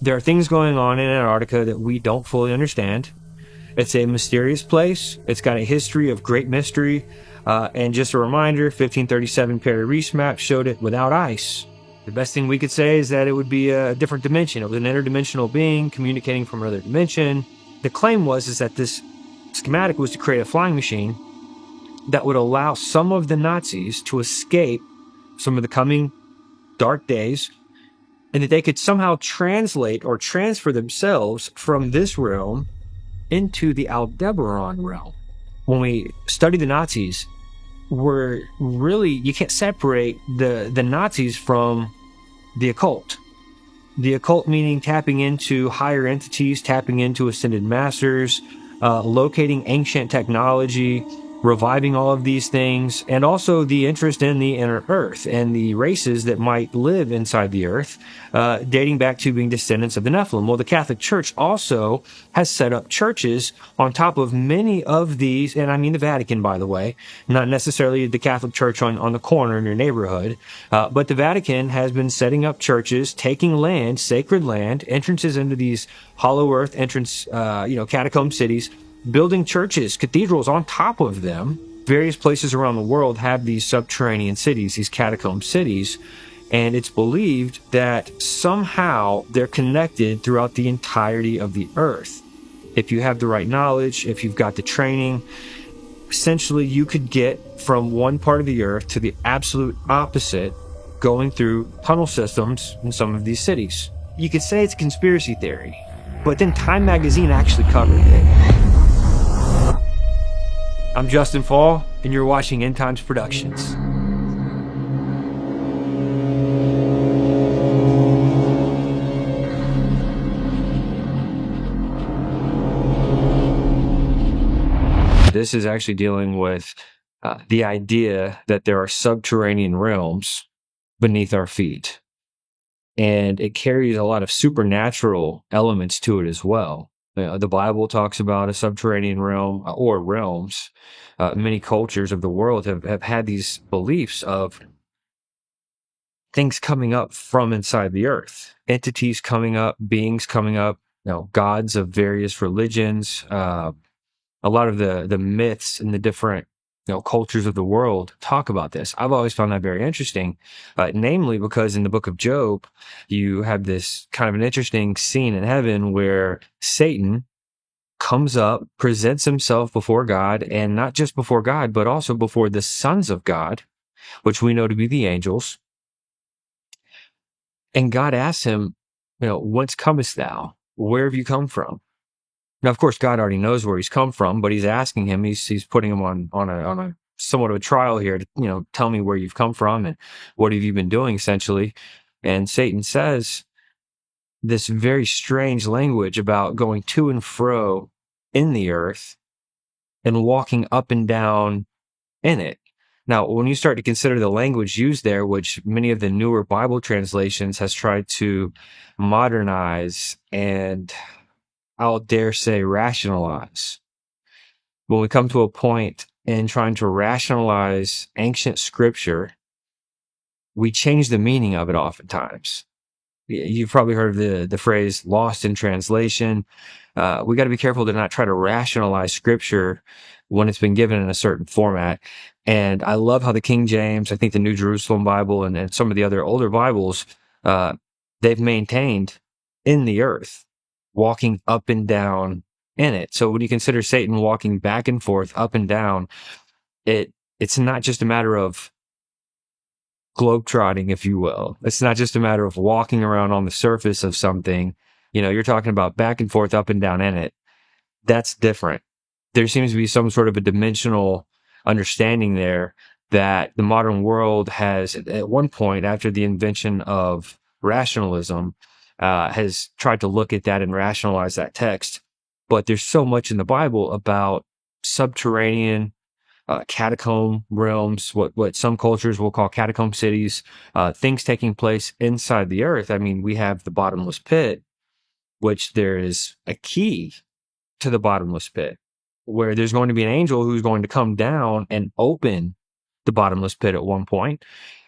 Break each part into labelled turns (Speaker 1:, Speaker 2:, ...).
Speaker 1: There are things going on in Antarctica that we don't fully understand. It's a mysterious place. It's got a history of great mystery. And just a reminder, 1537 Perry Reese map showed it without ice. The best thing we could say is that it would be a different dimension. It was an interdimensional being communicating from another dimension. The claim was that this schematic was to create a flying machine that would allow some of the Nazis to escape some of the coming dark days, and that they could somehow translate or transfer themselves from this realm into the Aldebaran realm. When we study the Nazis, you can't separate the Nazis from the occult. The occult meaning tapping into higher entities, tapping into ascended masters, locating ancient technology, reviving all of these things, and also the interest in the inner earth and the races that might live inside the earth, dating back to being descendants of the Nephilim. Well, the Catholic Church also has set up churches on top of many of these, and I mean the Vatican, by the way, not necessarily the Catholic Church on the corner in your neighborhood, but the Vatican has been setting up churches, taking land, sacred land, entrances into these hollow earth catacomb cities, building churches, cathedrals on top of them. Various places around the world have these subterranean cities, these catacomb cities, and it's believed that somehow they're connected throughout the entirety of the earth. If you have the right knowledge, if you've got the training, essentially you could get from one part of the earth to the absolute opposite, going through tunnel systems in some of these cities. You could say it's a conspiracy theory, but then Time magazine actually covered it. I'm Justin Fall, and you're watching End Times Productions. This is actually dealing with the idea that there are subterranean realms beneath our feet. And it carries a lot of supernatural elements to it as well. The Bible talks about a subterranean realm or realms. Many cultures of the world have had these beliefs of things coming up from inside the earth, entities coming up, beings coming up, gods of various religions. A lot of the myths and the different cultures of the world talk about this. I've always found that very interesting, namely because in the book of Job, you have this kind of an interesting scene in heaven where Satan comes up, presents himself before God, and not just before God, but also before the sons of God, which we know to be the angels. And God asks him, whence comest thou? Where have you come from? Now, of course, God already knows where he's come from, but he's asking him, he's putting him on a somewhat of a trial here to, tell me where you've come from and what have you been doing, essentially. And Satan says this very strange language about going to and fro in the earth and walking up and down in it. Now, when you start to consider the language used there, which many of the newer Bible translations has tried to modernize and I'll dare say rationalize. When we come to a point in trying to rationalize ancient scripture, we change the meaning of it oftentimes. You've probably heard of the phrase lost in translation. We got to be careful to not try to rationalize scripture when it's been given in a certain format. And I love how the King James, I think the New Jerusalem Bible, and some of the other older Bibles, they've maintained in the earth, walking up and down in it. So when you consider Satan walking back and forth, up and down, it's not just a matter of globetrotting, if you will. It's not just a matter of walking around on the surface of something. You're talking about back and forth, up and down in it. That's different. There seems to be some sort of a dimensional understanding there that the modern world has, at one point, after the invention of rationalism, has tried to look at that and rationalize that text. But there's so much in the Bible about subterranean catacomb realms, what some cultures will call catacomb cities, things taking place inside the earth. I mean, we have the bottomless pit, which there is a key to the bottomless pit, where there's going to be an angel who's going to come down and open the bottomless pit at one point,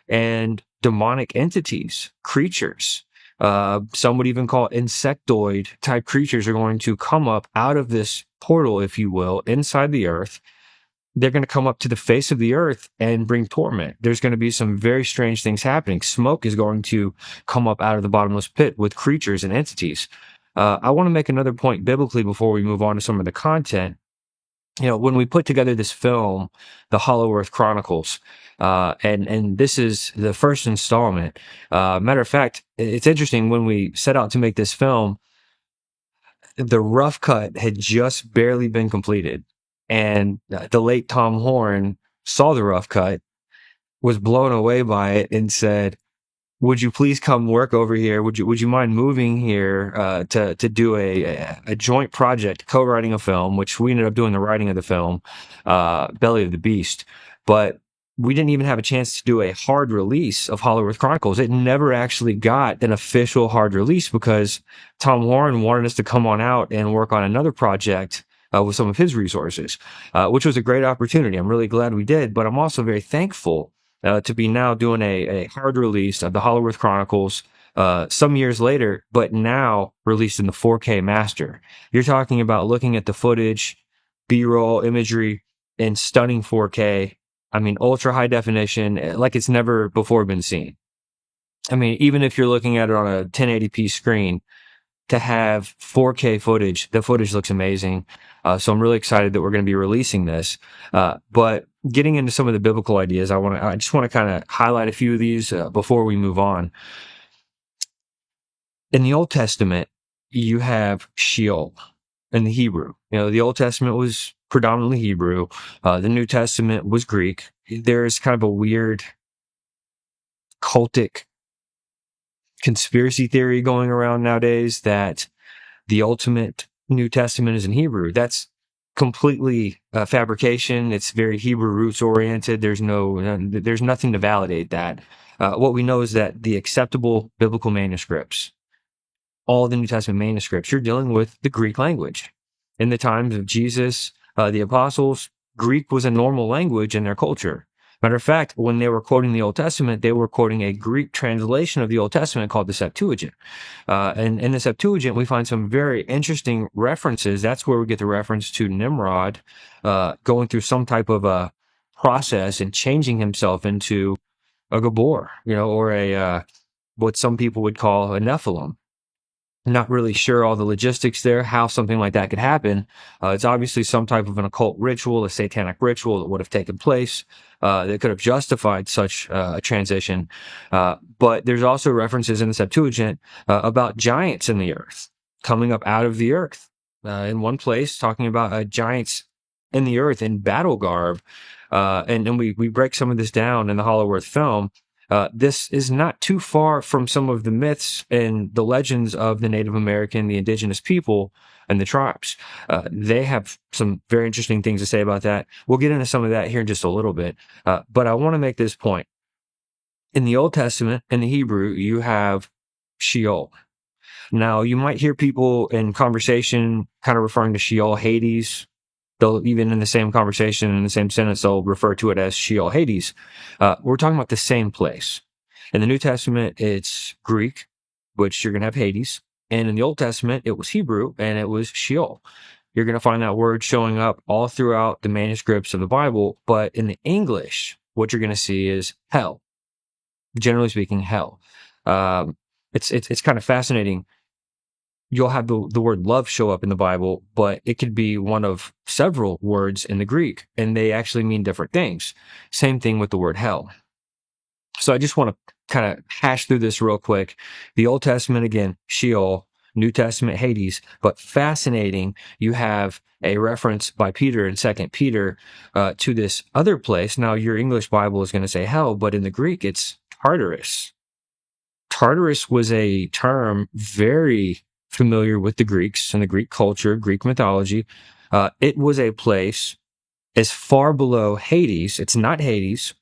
Speaker 1: and demonic entities, creatures, Some would even call insectoid type creatures are going to come up out of this portal, if you will, inside the earth. They're going to come up to the face of the earth and bring torment. There's going to be some very strange things happening. Smoke is going to come up out of the bottomless pit with creatures and entities. I want to make another point biblically before we move on to some of the content. When we put together this film, The Hollow Earth Chronicles, and this is the first installment. Matter of fact, it's interesting, when we set out to make this film, the rough cut had just barely been completed. And the late Tom Horn saw the rough cut, was blown away by it, and said, would you please come work over here? Would you mind moving here to do a joint project, co-writing a film, which we ended up doing the writing of the film, Belly of the Beast. But we didn't even have a chance to do a hard release of Hollow Earth Chronicles. It never actually got an official hard release because Tom Horn wanted us to come on out and work on another project with some of his resources, which was a great opportunity. I'm really glad we did, but I'm also very thankful to be now doing a hard release of the Hollow Earth Chronicles some years later, but now released in the 4K master. You're talking about looking at the footage, B-roll imagery in stunning 4K. I mean, ultra high definition, like it's never before been seen. I mean, even if you're looking at it on a 1080p screen, to have 4K footage, the footage looks amazing. So I'm really excited that we're going to be releasing this. But getting into some of the biblical ideas, I just want to kind of highlight a few of these before we move on. In the Old Testament, you have Sheol in the Hebrew. The Old Testament was predominantly Hebrew. The New Testament was Greek. There's kind of a weird cultic conspiracy theory going around nowadays that the ultimate New Testament is in Hebrew. That's completely fabrication. It's very Hebrew roots oriented. There's nothing to validate that. What we know is that the acceptable biblical manuscripts, all the New Testament manuscripts, you're dealing with the Greek language. In the times of Jesus, the apostles, Greek was a normal language in their culture. Matter of fact, when they were quoting the Old Testament, they were quoting a Greek translation of the Old Testament called the Septuagint. And in the Septuagint, we find some very interesting references. That's where we get the reference to Nimrod going through some type of a process and changing himself into a Gabor, or a what some people would call a Nephilim. Not really sure all the logistics there, how something like that could happen. It's obviously some type of an occult ritual, a satanic ritual that would have taken place that could have justified such a transition. But there's also references in the Septuagint about giants in the earth, coming up out of the earth. In one place, talking about giants in the earth in battle garb. And we break some of this down in the Hollow Earth film. This is not too far from some of the myths and the legends of the Native American, the indigenous people, and the tribes. They have some very interesting things to say about that. We'll get into some of that here in just a little bit. But I want to make this point. In the Old Testament, in the Hebrew, you have Sheol. Now, you might hear people in conversation kind of referring to Sheol, Hades. They'll, even in the same conversation, in the same sentence, they'll refer to it as Sheol, Hades. We're talking about the same place. In the New Testament, it's Greek, which you're going to have Hades. And in the Old Testament, it was Hebrew, and it was Sheol. You're going to find that word showing up all throughout the manuscripts of the Bible. But in the English, what you're going to see is hell. Generally speaking, hell. It's kind of fascinating. You'll have the word love show up in the Bible, but it could be one of several words in the Greek, and they actually mean different things. Same thing with the word hell. So I just want to kind of hash through this real quick. The Old Testament, again, Sheol. New Testament, Hades. But fascinating, you have a reference by Peter in 2 Peter to this other place. Now, your English Bible is going to say hell, but in the Greek, it's Tartarus. Tartarus was a term very familiar with the Greeks and the Greek culture, Greek mythology. It was a place as far below Hades. It's not Hades.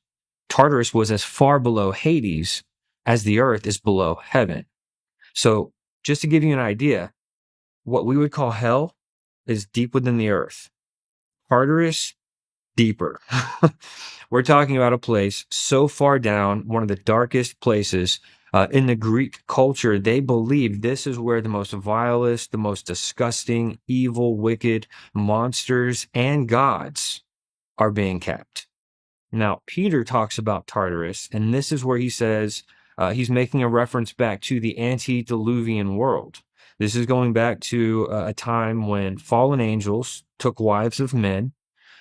Speaker 1: Tartarus was as far below Hades as the earth is below heaven. So just to give you an idea, what we would call hell is deep within the earth. Tartarus, deeper. We're talking about a place so far down, one of the darkest places In the Greek culture, they believe this is where the most vilest, the most disgusting, evil, wicked monsters and gods are being kept. Now, Peter talks about Tartarus, and this is where he says he's making a reference back to the antediluvian world. This is going back to a time when fallen angels took wives of men.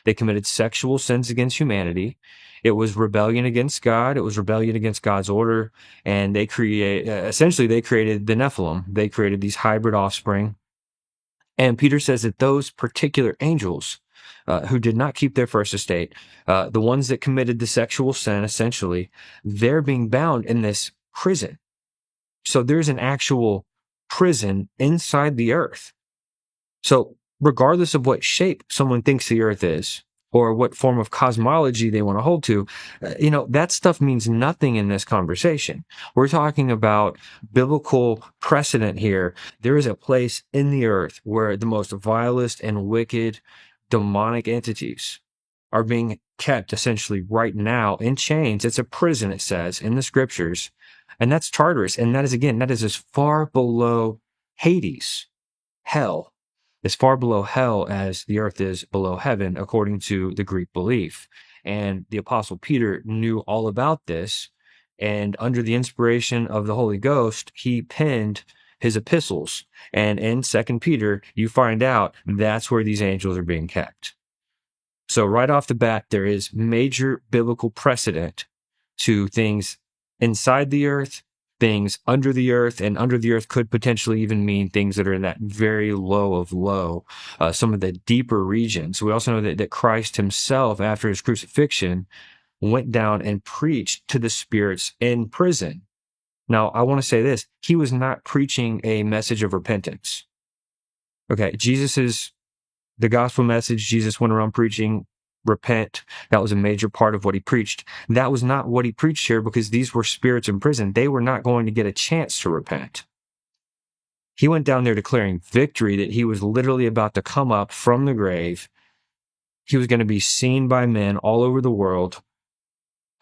Speaker 1: They committed sexual sins against humanity. It was rebellion against God. It was rebellion against God's order. And they essentially, they created the Nephilim. They created these hybrid offspring. And Peter says that those particular angels who did not keep their first estate, the ones that committed the sexual sin, essentially, they're being bound in this prison. So there's an actual prison inside the earth. So regardless of what shape someone thinks the earth is, or what form of cosmology they want to hold to, that stuff means nothing in this conversation. We're talking about biblical precedent here. There is a place in the earth where the most vilest and wicked demonic entities are being kept essentially right now in chains. It's a prison, it says in the scriptures. And that's Tartarus. And that is as far below Hades, hell, as far below hell as the earth is below heaven, according to the Greek belief. And the Apostle Peter knew all about this. And under the inspiration of the Holy Ghost, he penned his epistles. And in 2 Peter, you find out that's where these angels are being kept. So right off the bat, there is major biblical precedent to things inside the earth, things under the earth, and under the earth could potentially even mean things that are in that very low of low, some of the deeper regions. We also know that Christ himself, after his crucifixion, went down and preached to the spirits in prison. Now, I want to say this. He was not preaching a message of repentance. Okay, the gospel message, Jesus went around preaching, repent. That was a major part of what he preached. That was not what he preached here, because these were spirits in prison. They were not going to get a chance to repent. He went down there declaring victory, that he was literally about to come up from the grave. He was going to be seen by men all over the world.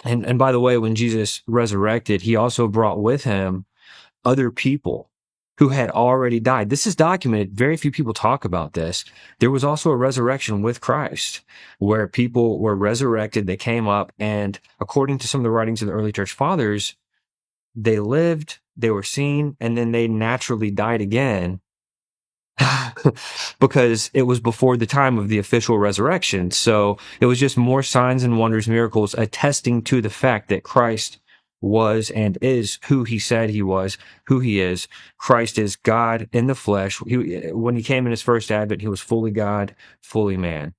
Speaker 1: And by the way, when Jesus resurrected, he also brought with him other people who had already died. This is documented. Very few people talk about this. There was also a resurrection with Christ where people were resurrected. They came up, and according to some of the writings of the early church fathers, they lived, they were seen, and then they naturally died again because it was before the time of the official resurrection. So it was just more signs and wonders, miracles attesting to the fact that Christ was and is who he said he was, who he is. Christ is God in the flesh. When he came in his first advent, he was fully God, fully man.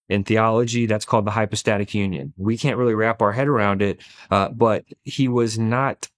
Speaker 1: In theology, that's called the hypostatic union. We can't really wrap our head around it, but he was not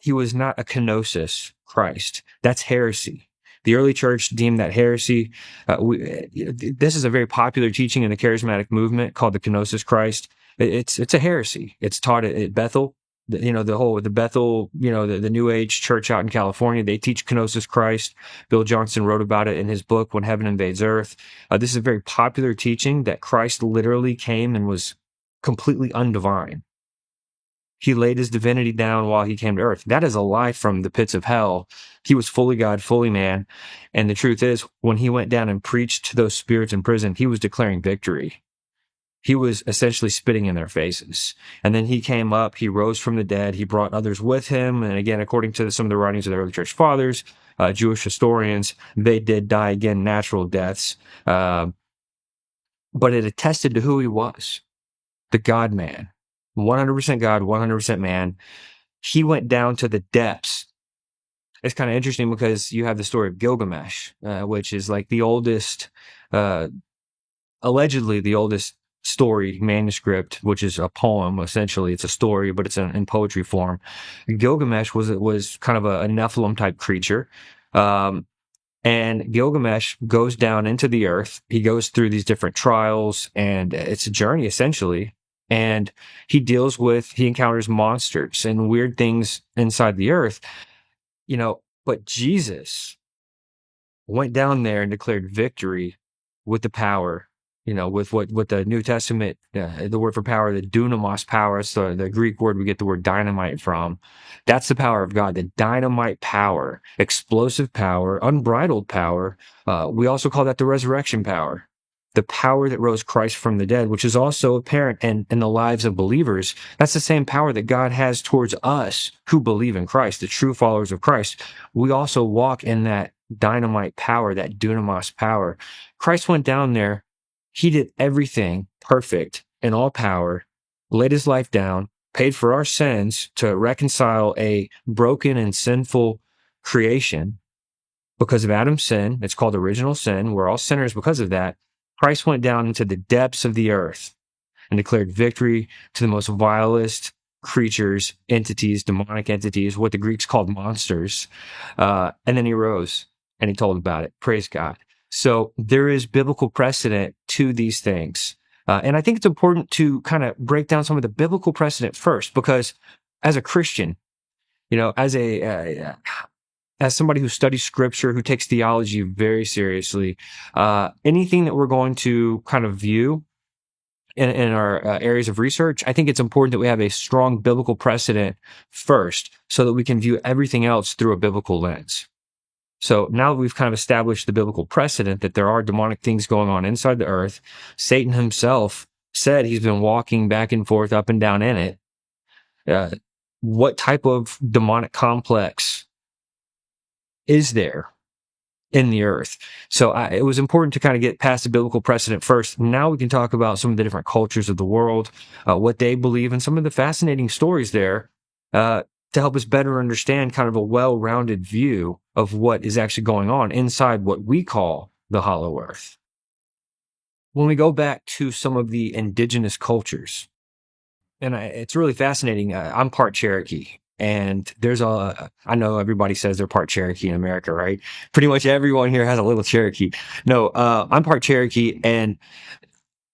Speaker 1: a kenosis Christ. That's heresy. The early church deemed that heresy. This is a very popular teaching in the charismatic movement called the kenosis Christ. It's a heresy. It's taught at Bethel. The Bethel, the New Age church out in California, they teach kenosis Christ. Bill Johnson wrote about it in his book, When Heaven Invades Earth. This is a very popular teaching that Christ literally came and was completely undivine. He laid his divinity down while he came to earth. That is a lie from the pits of hell. He was fully God, fully man. And the truth is, when he went down and preached to those spirits in prison, he was declaring victory. He was essentially spitting in their faces. And then he came up, he rose from the dead, he brought others with him. And again, according to some of the writings of the early church fathers, Jewish historians, they did die again, natural deaths. But it attested to who he was, the God-man. 100% God, 100% man. He went down to the depths. It's kind of interesting because you have the story of Gilgamesh, which is like the oldest, allegedly the oldest story manuscript, which is a poem. Essentially, it's a story, but it's in poetry form. Gilgamesh was kind of a Nephilim type creature. And Gilgamesh goes down into the earth. He goes through these different trials, and it's a journey essentially. And he encounters monsters and weird things inside the earth, but Jesus went down there and declared victory with the power, with what the New Testament, the word for power, the dunamis power, so the Greek word we get the word dynamite from. That's the power of God, the dynamite power, explosive power, unbridled power. We also call that the resurrection power, the power that rose Christ from the dead, which is also apparent in the lives of believers. That's the same power that God has towards us who believe in Christ, the true followers of Christ. We also walk in that dynamite power, that dunamis power. Christ went down there. He did everything perfect in all power, laid his life down, paid for our sins to reconcile a broken and sinful creation because of Adam's sin. It's called original sin. We're all sinners because of that. Christ went down into the depths of the earth and declared victory to the most vilest creatures, entities, demonic entities, what the Greeks called monsters. And then he rose and he told about it. Praise God. So there is biblical precedent to these things. And I think it's important to kind of break down some of the biblical precedent first, because as a Christian, as somebody who studies scripture, who takes theology very seriously, anything that we're going to kind of view in our areas of research, I think it's important that we have a strong biblical precedent first so that we can view everything else through a biblical lens. So now that we've kind of established the biblical precedent that there are demonic things going on inside the earth, Satan himself said he's been walking back and forth, up and down in it. What type of demonic complex is there in the earth? So it was important to kind of get past the biblical precedent first. Now we can talk about some of the different cultures of the world, what they believe, and some of the fascinating stories there to help us better understand kind of a well-rounded view of what is actually going on inside what we call the hollow earth. When we go back to some of the indigenous cultures, and it's really fascinating. I'm part Cherokee. And I know everybody says they're part Cherokee in America, right? Pretty much everyone here has a little Cherokee. No, I'm part Cherokee, and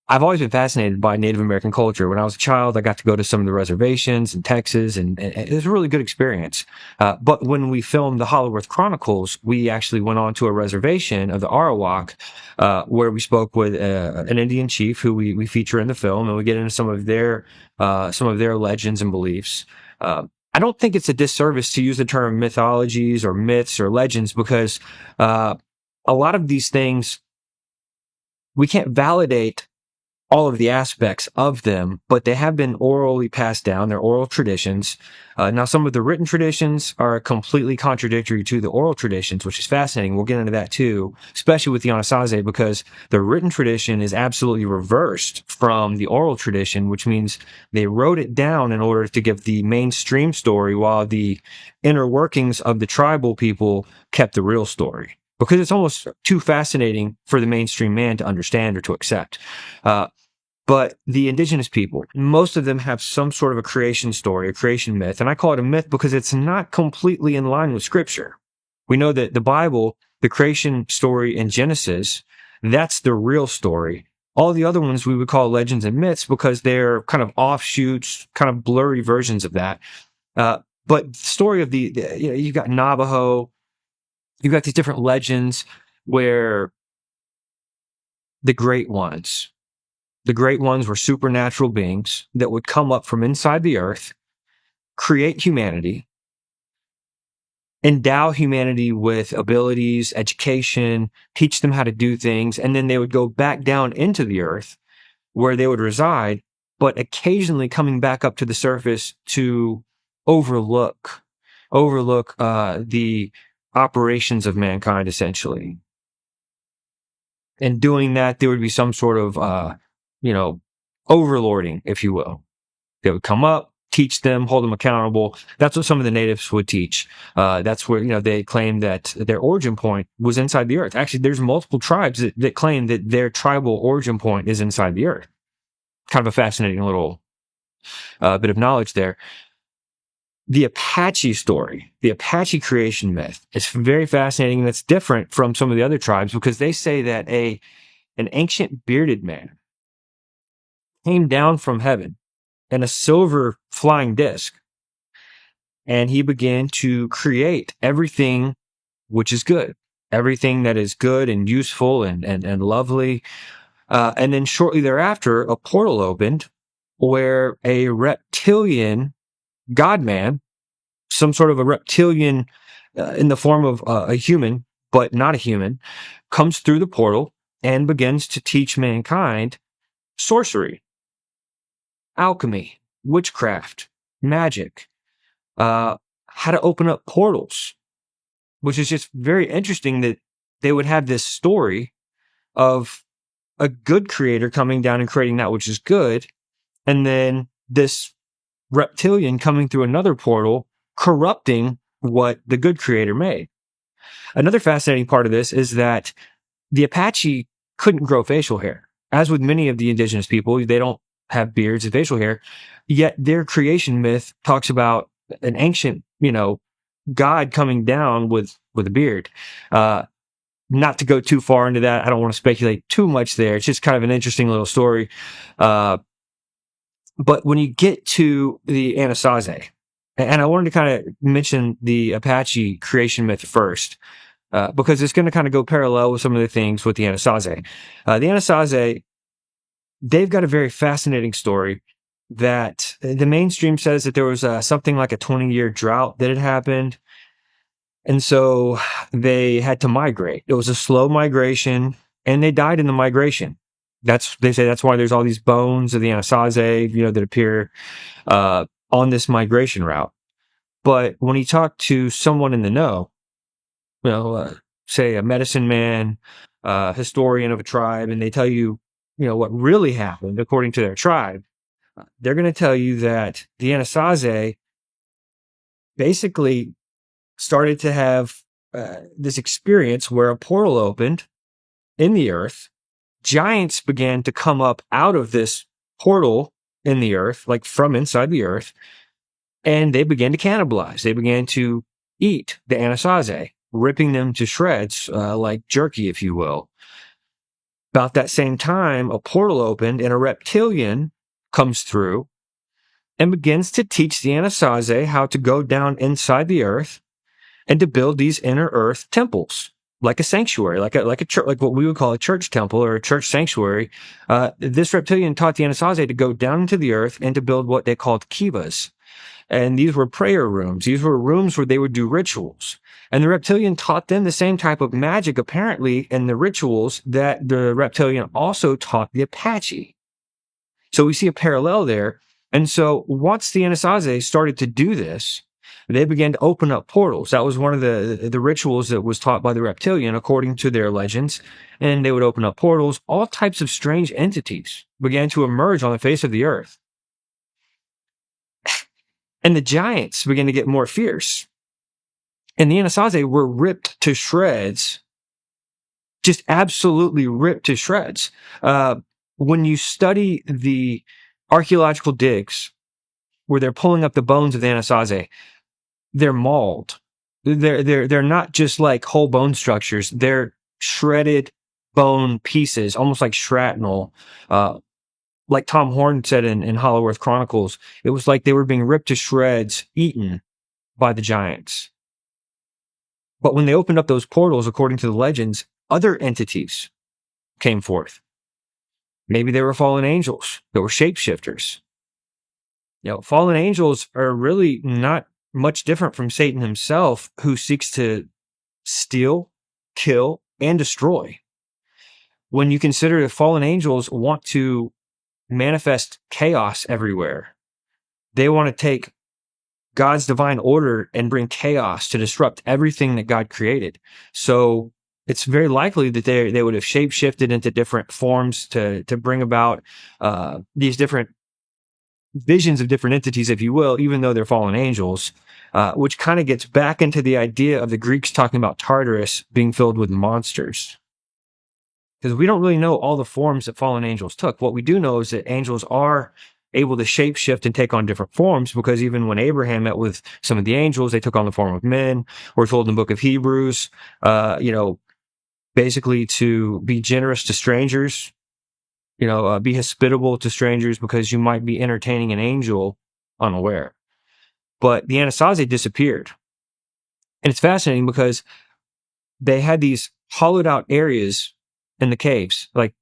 Speaker 1: I've always been fascinated by Native American culture. When I was a child, I got to go to some of the reservations in Texas, and it was a really good experience. But when we filmed the Hollow Earth Chronicles, we actually went on to a reservation of the Arawak, where we spoke with an Indian chief who we feature in the film, and we get into some of their legends and beliefs. I don't think it's a disservice to use the term mythologies or myths or legends, because a lot of these things, we can't validate all of the aspects of them, but they have been orally passed down. They're oral traditions. Now, some of the written traditions are completely contradictory to the oral traditions, which is fascinating. We'll get into that too, especially with the Anasazi, because the written tradition is absolutely reversed from the oral tradition, which means they wrote it down in order to give the mainstream story, while the inner workings of the tribal people kept the real story, because it's almost too fascinating for the mainstream man to understand or to accept. But the indigenous people, most of them have some sort of a creation story, a creation myth. And I call it a myth because it's not completely in line with scripture. We know that the Bible, the creation story in Genesis, that's the real story. All the other ones we would call legends and myths because they're kind of offshoots, kind of blurry versions of that. But the story of you've got Navajo, you've got these different legends where the great ones were supernatural beings that would come up from inside the earth, create humanity, endow humanity with abilities, education, teach them how to do things, and then they would go back down into the earth where they would reside, but occasionally coming back up to the surface to overlook the operations of mankind, essentially. And doing that, there would be some sort of overlording, if you will. They would come up, teach them, hold them accountable. That's what some of the natives would teach. That's where, they claim that their origin point was inside the earth. Actually, there's multiple tribes that claim that their tribal origin point is inside the earth. Kind of a fascinating little bit of knowledge there. The Apache story, the Apache creation myth, is very fascinating, and it's different from some of the other tribes because they say that an ancient bearded man came down from heaven in a silver flying disc, and he began to create everything which is good, everything that is good and useful and lovely. And then shortly thereafter, a portal opened where a reptilian God-man, some sort of a reptilian in the form of a human, but not a human, comes through the portal and begins to teach mankind sorcery, alchemy, witchcraft, magic, how to open up portals, which is just very interesting that they would have this story of a good creator coming down and creating that which is good, and then this reptilian coming through another portal, corrupting what the good creator made. Another fascinating part of this is that the Apache couldn't grow facial hair. As with many of the indigenous people, they don't have beards and facial hair, yet their creation myth talks about an ancient, God coming down with a beard. Not to go too far into that, I don't want to speculate too much there. It's just kind of an interesting little story. But when you get to the Anasazi, and I wanted to kind of mention the Apache creation myth first, because it's going to kind of go parallel with some of the things with the Anasazi. The Anasazi, they've got a very fascinating story that the mainstream says that there was something like a 20-year drought that had happened. And so they had to migrate. It was a slow migration, and they died in the migration. They say that's why there's all these bones of the Anasazi, that appear on this migration route. But when you talk to someone in the know, say a medicine man, historian of a tribe, and they tell you, what really happened according to their tribe, they're going to tell you that the Anasazi basically started to have this experience where a portal opened in the earth. Giants began to come up out of this portal in the earth, like from inside the earth, and they began to cannibalize. They began to eat the Anasazi, ripping them to shreds, like jerky, if you will. About that same time, a portal opened and a reptilian comes through and begins to teach the Anasazi how to go down inside the earth and to build these inner earth temples, like a sanctuary, like a church, like what we would call a church temple or a church sanctuary. This reptilian taught the Anasazi to go down into the earth and to build what they called kivas. And these were prayer rooms. These were rooms where they would do rituals. And the reptilian taught them the same type of magic, apparently, in the rituals that the reptilian also taught the Apache. So we see a parallel there. And so once the Anasazi started to do this, they began to open up portals. That was one of the rituals that was taught by the reptilian, according to their legends. And they would open up portals. All types of strange entities began to emerge on the face of the earth. And the giants began to get more fierce. And the Anasazi were ripped to shreds, just absolutely ripped to shreds. When you study the archaeological digs where they're pulling up the bones of the Anasazi, they're mauled. They're not just like whole bone structures. They're shredded bone pieces, almost like shrapnel. Like Tom Horn said in Hollow Earth Chronicles, it was like they were being ripped to shreds, eaten by the giants. But when they opened up those portals, according to the legends, other entities came forth. Maybe they were fallen angels that were shapeshifters. Fallen angels are really not much different from Satan himself, who seeks to steal, kill, and destroy. When you consider that fallen angels want to manifest chaos everywhere, they want to take God's divine order and bring chaos to disrupt everything that God created. So it's very likely that they would have shape-shifted into different forms to bring about these different visions of different entities, if you will, even though they're fallen angels, which kind of gets back into the idea of the Greeks talking about Tartarus being filled with monsters. Because we don't really know all the forms that fallen angels took. What we do know is that angels are able to shapeshift and take on different forms, because even when Abraham met with some of the angels, they took on the form of men. We're told in the book of Hebrews, basically to be generous to strangers, be hospitable to strangers, because you might be entertaining an angel unaware. But the Anasazi disappeared. And it's fascinating because they had these hollowed out areas in the caves, like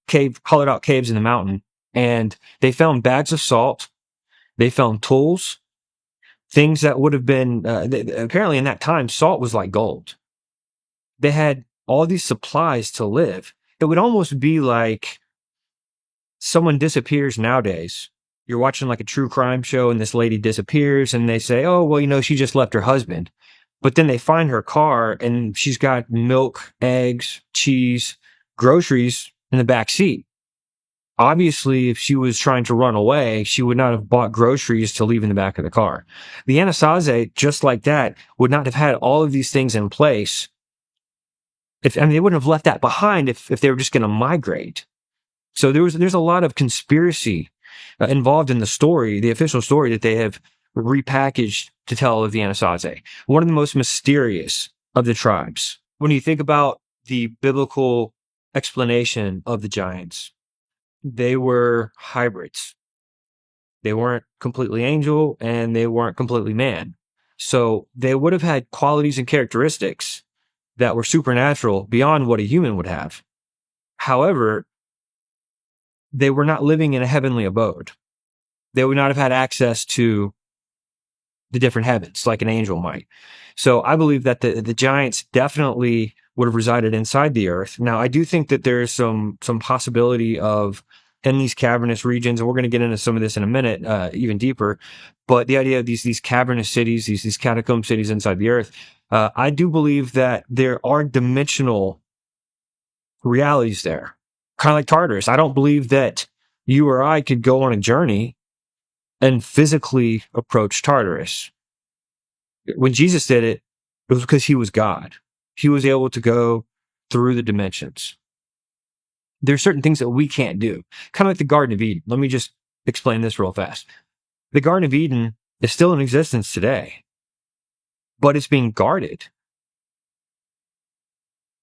Speaker 1: hollowed out caves in the mountain. And they found bags of salt. They found tools, things that would have been, apparently in that time, salt was like gold. They had all these supplies to live. It would almost be like someone disappears nowadays. You're watching like a true crime show and this lady disappears and they say, oh, well, she just left her husband. But then they find her car and she's got milk, eggs, cheese, groceries in the back seat. Obviously, if she was trying to run away, she would not have bought groceries to leave in the back of the car. The Anasazi, just like that, would not have had all of these things in place. They wouldn't have left that behind if they were just going to migrate. So there's a lot of conspiracy involved in the story, the official story that they have repackaged to tell of the Anasazi. One of the most mysterious of the tribes. When you think about the biblical explanation of the giants, they were hybrids. They weren't completely angel and they weren't completely man. So they would have had qualities and characteristics that were supernatural beyond what a human would have. However, they were not living in a heavenly abode. They would not have had access to the different heavens like an angel might. So I believe that the giants definitely would have resided inside the earth. Now, I do think that there's some possibility of in these cavernous regions, and we're going to get into some of this in a minute, even deeper. But the idea of these cavernous cities, these catacomb cities inside the earth, I do believe that there are dimensional realities there, kind of like Tartarus. I don't believe that you or I could go on a journey and physically approach Tartarus. When Jesus did it, it was because he was God. He was able to go through the dimensions. There's certain things that we can't do, kind of like the Garden of Eden. Let me just explain this real fast. The Garden of Eden is still in existence today, but it's being guarded.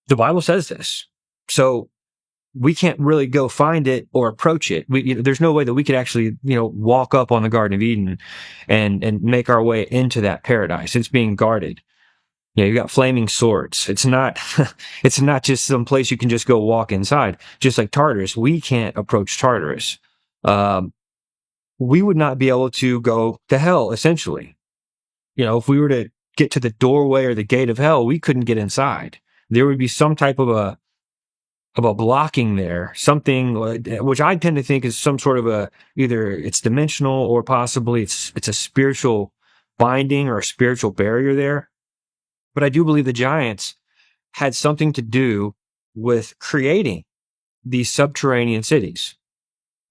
Speaker 1: The Bible says this. So we can't really go find it or approach it. There's no way that we could actually, walk up on the Garden of Eden and make our way into that paradise. It's being guarded. You got flaming swords. It's not just some place you can just go walk inside. Just like Tartarus, we can't approach Tartarus. We would not be able to go to hell, essentially. If we were to get to the doorway or the gate of hell, we couldn't get inside. There would be some type of a blocking there, something which I tend to think is some sort of either it's dimensional or possibly it's a spiritual binding or a spiritual barrier there. But I do believe the giants had something to do with creating these subterranean cities,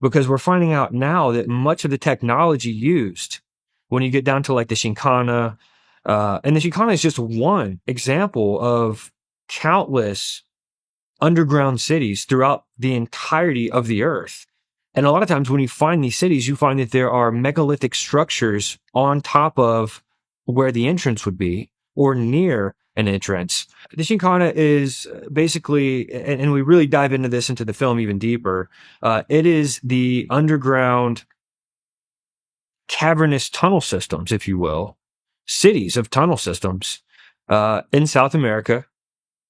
Speaker 1: because we're finding out now that much of the technology used when you get down to like the Chinkana, and the Chinkana is just one example of countless underground cities throughout the entirety of the earth. And a lot of times when you find these cities, you find that there are megalithic structures on top of where the entrance would be or near an entrance. The Chinkana is basically, and we really dive into this into the film even deeper, it is the underground cavernous tunnel systems, if you will, cities of tunnel systems in South America.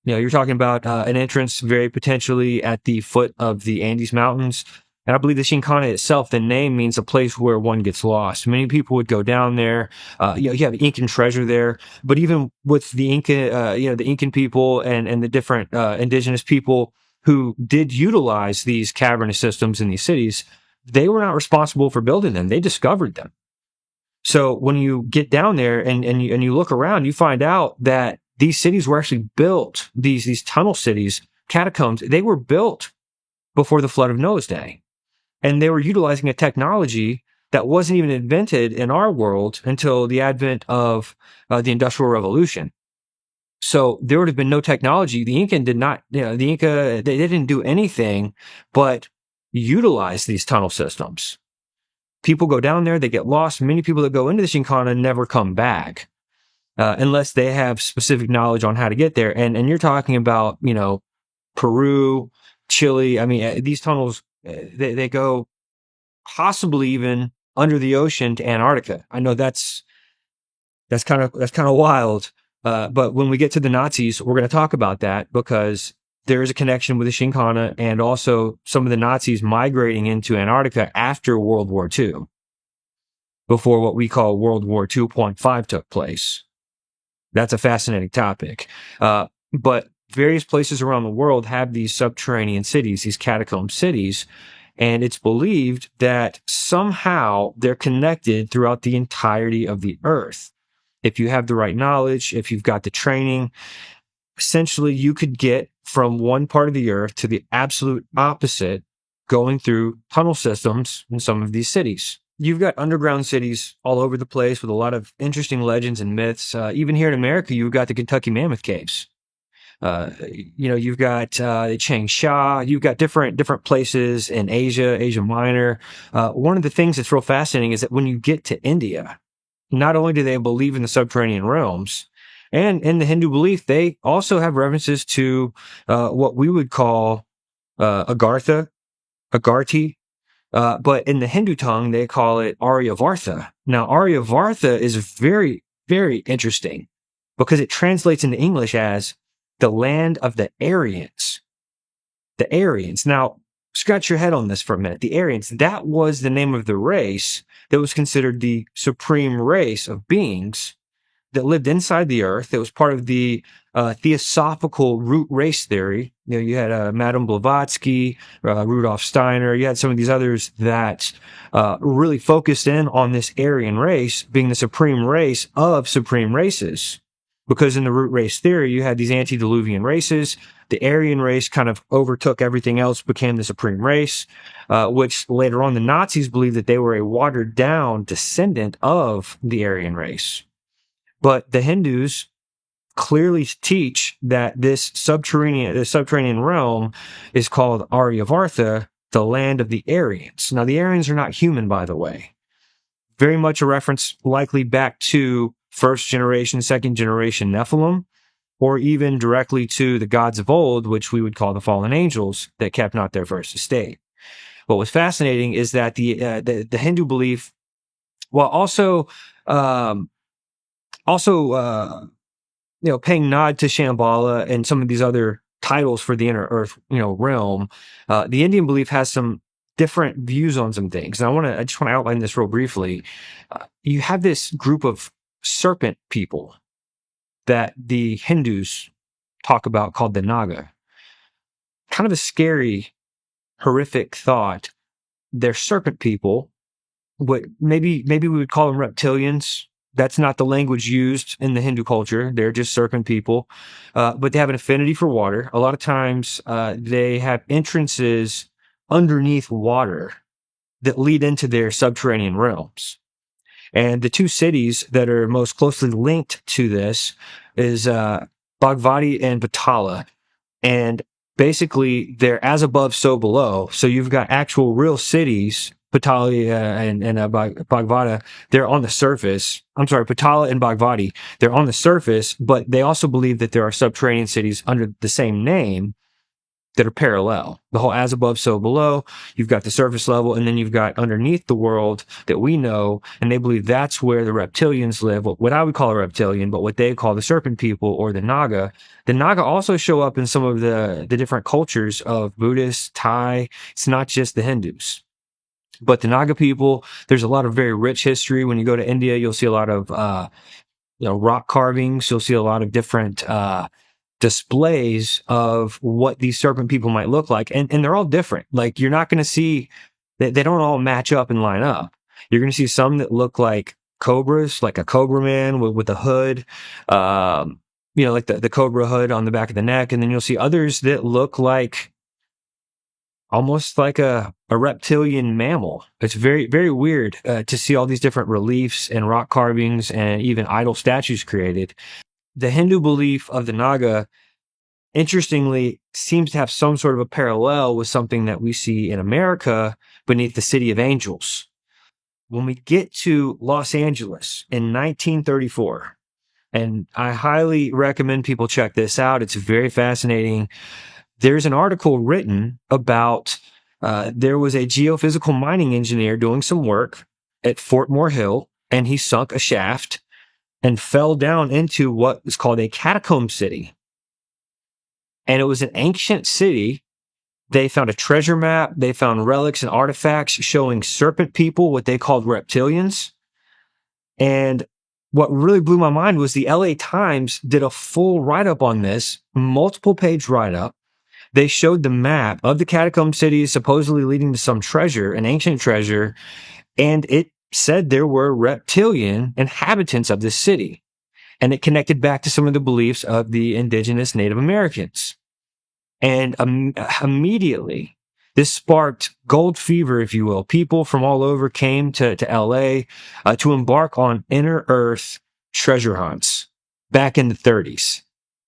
Speaker 1: You're talking about an entrance very potentially at the foot of the Andes Mountains. And I believe the Chinkana itself, the name means a place where one gets lost. Many people would go down there. You have Incan treasure there. But even with the Inca, the Incan people and the different indigenous people who did utilize these cavernous systems in these cities, they were not responsible for building them. They discovered them. So when you get down there and you look around, you find out that these cities were actually built, these tunnel cities, catacombs, they were built before the flood of Noah's day. And they were utilizing a technology that wasn't even invented in our world until the advent of the Industrial Revolution. So there would have been no technology. The Inca did not, they didn't do anything but utilize these tunnel systems. People go down there, they get lost. Many people that go into the Chinkana never come back. Unless they have specific knowledge on how to get there. And you're talking about, Peru, Chile. I mean, these tunnels, they go possibly even under the ocean to Antarctica. I know that's kind of wild. But when we get to the Nazis, we're going to talk about that because there is a connection with the Chinkana and also some of the Nazis migrating into Antarctica after World War II, before what we call World War 2.5 took place. That's a fascinating topic. But various places around the world have these subterranean cities, these catacomb cities, and it's believed that somehow they're connected throughout the entirety of the earth. If you have the right knowledge, if you've got the training, essentially you could get from one part of the earth to the absolute opposite going through tunnel systems in some of these cities. You've got underground cities all over the place with a lot of interesting legends and myths. Even here in America, you've got the Kentucky Mammoth Caves. You've got the Changsha. You've got different places in Asia Minor. One of the things that's real fascinating is that when you get to India, not only do they believe in the subterranean realms, and in the Hindu belief, they also have references to what we would call Agartha, Agarthi. But in the Hindu tongue, they call it Aryavartha. Now, Aryavartha is very, very interesting because it translates into English as the land of the Aryans. The Aryans. Now, scratch your head on this for a minute. The Aryans, that was the name of the race that was considered the supreme race of beings that lived inside the earth. That was part of the theosophical root race theory. You had Madame Blavatsky, Rudolf Steiner. You had some of these others that really focused in on this Aryan race being the supreme race of supreme races. Because in the root race theory, you had these antediluvian races. The Aryan race kind of overtook everything else, became the supreme race, which later on the Nazis believed that they were a watered down descendant of the Aryan race. But the Hindus clearly teach that this subterranean realm is called Aryavartha, the land of the Aryans. Now, the Aryans are not human, by the way. Very much a reference likely back to first generation, second generation Nephilim, or even directly to the gods of old, which we would call the fallen angels that kept not their first estate. What was fascinating is that the Hindu belief, while also paying nod to Shambhala and some of these other titles for the inner earth, realm, the Indian belief has some different views on some things. And I just want to outline this real briefly. You have this group of serpent people that the Hindus talk about called the Naga. Kind of a scary, horrific thought. They're serpent people. What maybe we would call them reptilians. That's not the language used in the Hindu culture. They're just serpent people. But they have an affinity for water. A lot of times they have entrances underneath water that lead into their subterranean realms. And the two cities that are most closely linked to this is Bhagavati and Batala. And basically, they're as above, so below. So you've got actual real cities, Patala and Bhagavata, they're on the surface. I'm sorry, Patala and Bhagavati, they're on the surface, but they also believe that there are subterranean cities under the same name that are parallel. The whole as above, so below. You've got the surface level, and then you've got underneath the world that we know, and they believe that's where the reptilians live, what I would call a reptilian, but what they call the serpent people or the Naga. The Naga also show up in some of the different cultures of Buddhists, Thai. It's not just the Hindus. But the Naga people, there's a lot of very rich history. When you go to India, you'll see a lot of rock carvings. You'll see a lot of different displays of what these serpent people might look like. And they're all different. Like, you're not going to see, they don't all match up and line up. You're going to see some that look like cobras, like a cobra man with a hood, like the cobra hood on the back of the neck. And then you'll see others that look like almost like a reptilian mammal. It's very, very weird to see all these different reliefs and rock carvings and even idol statues created. The Hindu belief of the Naga, interestingly, seems to have some sort of a parallel with something that we see in America beneath the City of Angels. When we get to Los Angeles in 1934, and I highly recommend people check this out. It's very fascinating. There's an article written about there was a geophysical mining engineer doing some work at Fort Moore Hill, and he sunk a shaft and fell down into what is called a catacomb city. And it was an ancient city. They found a treasure map. They found relics and artifacts showing serpent people, what they called reptilians. And what really blew my mind was the LA Times did a full write-up on this, multiple page write-up. They showed the map of the catacomb cities supposedly leading to some treasure, an ancient treasure, and it said there were reptilian inhabitants of this city. And it connected back to some of the beliefs of the indigenous Native Americans. And immediately, this sparked gold fever, if you will. People from all over came to LA to embark on inner Earth treasure hunts back in the 30s.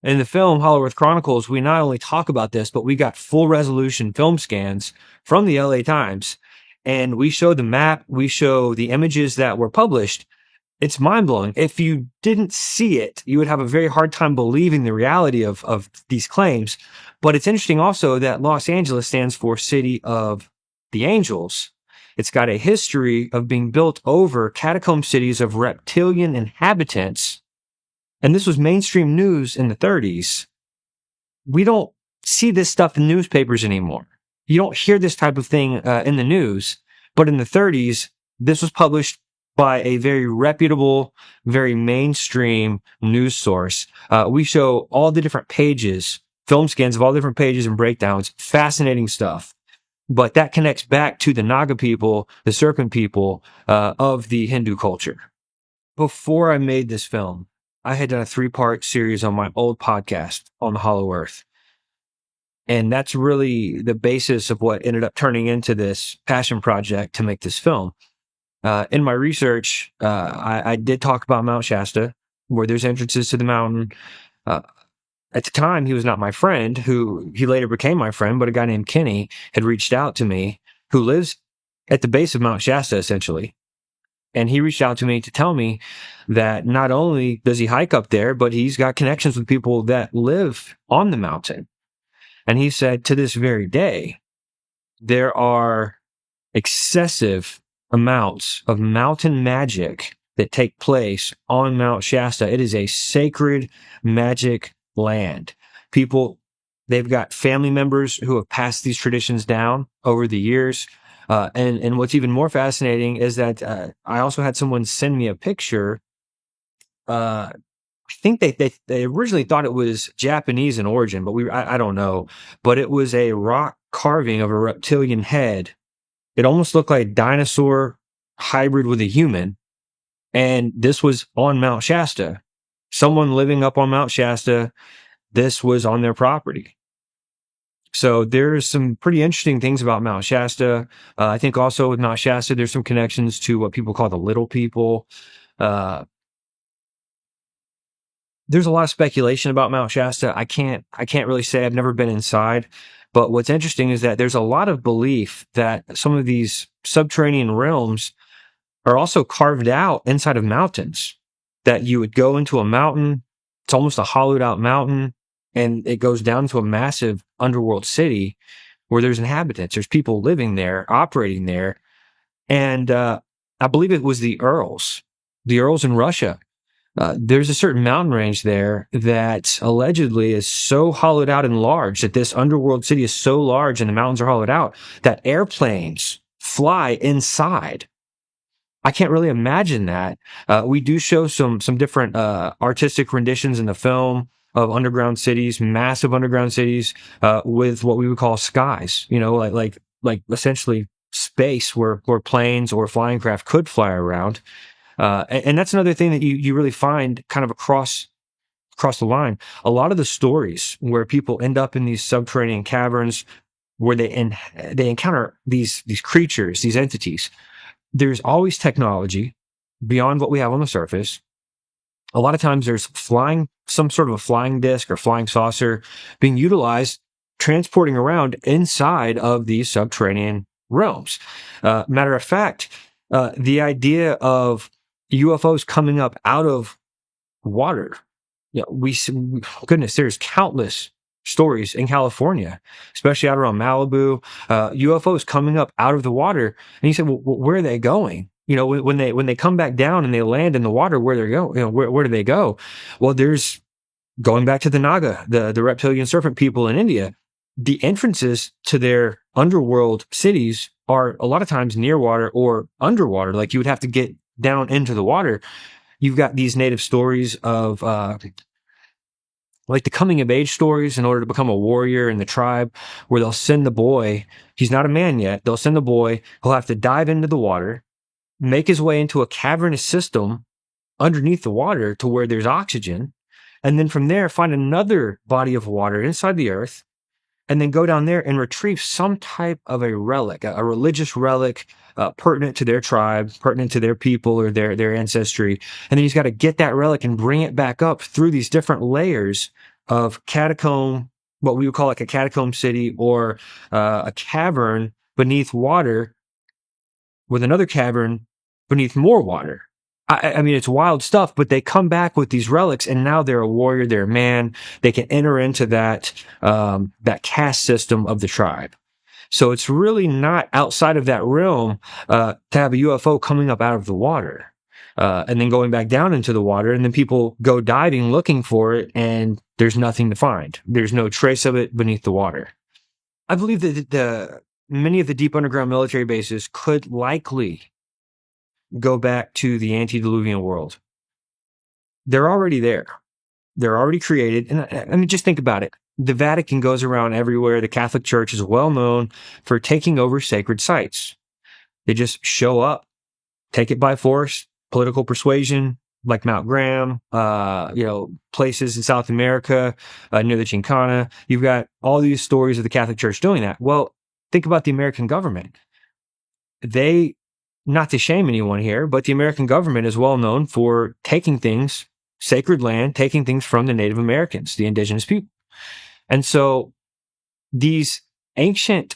Speaker 1: In the film Hollow Earth Chronicles, we not only talk about this, but we got full resolution film scans from the LA Times. And we show the map, we show the images that were published. It's mind-blowing. If you didn't see it, you would have a very hard time believing the reality of these claims. But it's interesting also that Los Angeles stands for City of the Angels. It's got a history of being built over catacomb cities of reptilian inhabitants. And this was mainstream news in the 30s. We don't see this stuff in newspapers anymore. You don't hear this type of thing in the news. But in the 30s, this was published by a very reputable, very mainstream news source. We show all the different pages, film scans of all the different pages and breakdowns. Fascinating stuff. But that connects back to the Naga people, the serpent people of the Hindu culture. Before I made this film, I had done a 3-part series on my old podcast on the Hollow Earth. And that's really the basis of what ended up turning into this passion project to make this film. In my research, I did talk about Mount Shasta, where there's entrances to the mountain. At the time, he was not my friend, who he later became my friend, but a guy named Kenny had reached out to me, who lives at the base of Mount Shasta, essentially. And he reached out to me to tell me that not only does he hike up there, but he's got connections with people that live on the mountain. And he said to this very day, there are excessive amounts of mountain magic that take place on Mount Shasta. It is a sacred magic land. People, they've got family members who have passed these traditions down over the years. And what's even more fascinating is that I also had someone send me a picture. I think they originally thought it was Japanese in origin, but I don't know. But it was a rock carving of a reptilian head. It almost looked like a dinosaur hybrid with a human. And this was on Mount Shasta. Someone living up on Mount Shasta, this was on their property. So there's some pretty interesting things about Mount Shasta. I think also with Mount Shasta, there's some connections to what people call the little people. There's a lot of speculation about Mount Shasta. I can't really say. I've never been inside. But what's interesting is that there's a lot of belief that some of these subterranean realms are also carved out inside of mountains, that you would go into a mountain. It's almost a hollowed out mountain, and it goes down to a massive underworld city where there's inhabitants. There's people living there, operating there. And I believe it was the Urals in Russia. There's a certain mountain range there that allegedly is so hollowed out and large, that this underworld city is so large and the mountains are hollowed out, that airplanes fly inside. I can't really imagine that. We do show some different artistic renditions in the film of underground cities, massive underground cities, with what we would call skies. You know, like essentially space where planes or flying craft could fly around. And that's another thing that you really find kind of across the line. A lot of the stories where people end up in these subterranean caverns, where they encounter these creatures, these entities. There's always technology beyond what we have on the surface. A lot of times there's some sort of a flying disc or flying saucer being utilized, transporting around inside of these subterranean realms. Matter of fact, the idea of UFOs coming up out of water, goodness, there's countless stories in California, especially out around Malibu, UFOs coming up out of the water. And you say, well, where are they going? You know, when they come back down and they land in the water, where they're going, where do they go? Well, there's going back to the Naga, the reptilian serpent people in India, the entrances to their underworld cities are a lot of times near water or underwater. Like you would have to get down into the water. You've got these native stories of, like the coming of age stories in order to become a warrior in the tribe, where they'll send the boy. He's not a man yet. They'll send the boy. He'll have to dive into the water, make his way into a cavernous system underneath the water to where there's oxygen. And then from there, find another body of water inside the earth, and then go down there and retrieve some type of a relic, a religious relic, pertinent to their tribe, pertinent to their people or their ancestry. And then he's got to get that relic and bring it back up through these different layers of catacomb, what we would call like a catacomb city, or a cavern beneath water with another cavern beneath more water. I mean, it's wild stuff, but they come back with these relics, and now they're a warrior, they're a man. They can enter into that caste system of the tribe. So it's really not outside of that realm to have a UFO coming up out of the water and then going back down into the water, and then people go diving looking for it, and there's nothing to find. There's no trace of it beneath the water. I believe that many of the deep underground military bases could likely go back to the antediluvian world. They're already there. They're already created. And I mean, just think about it. The Vatican goes around everywhere. The Catholic Church is well known for taking over sacred sites. They just show up, take it by force, political persuasion, like Mount Graham, places in South America, near the Chinkana. You've got all these stories of the Catholic Church doing that. Well, think about the American government. Not to shame anyone here, but the American government is well known for taking things, sacred land, taking things from the Native Americans, the indigenous people. And so these ancient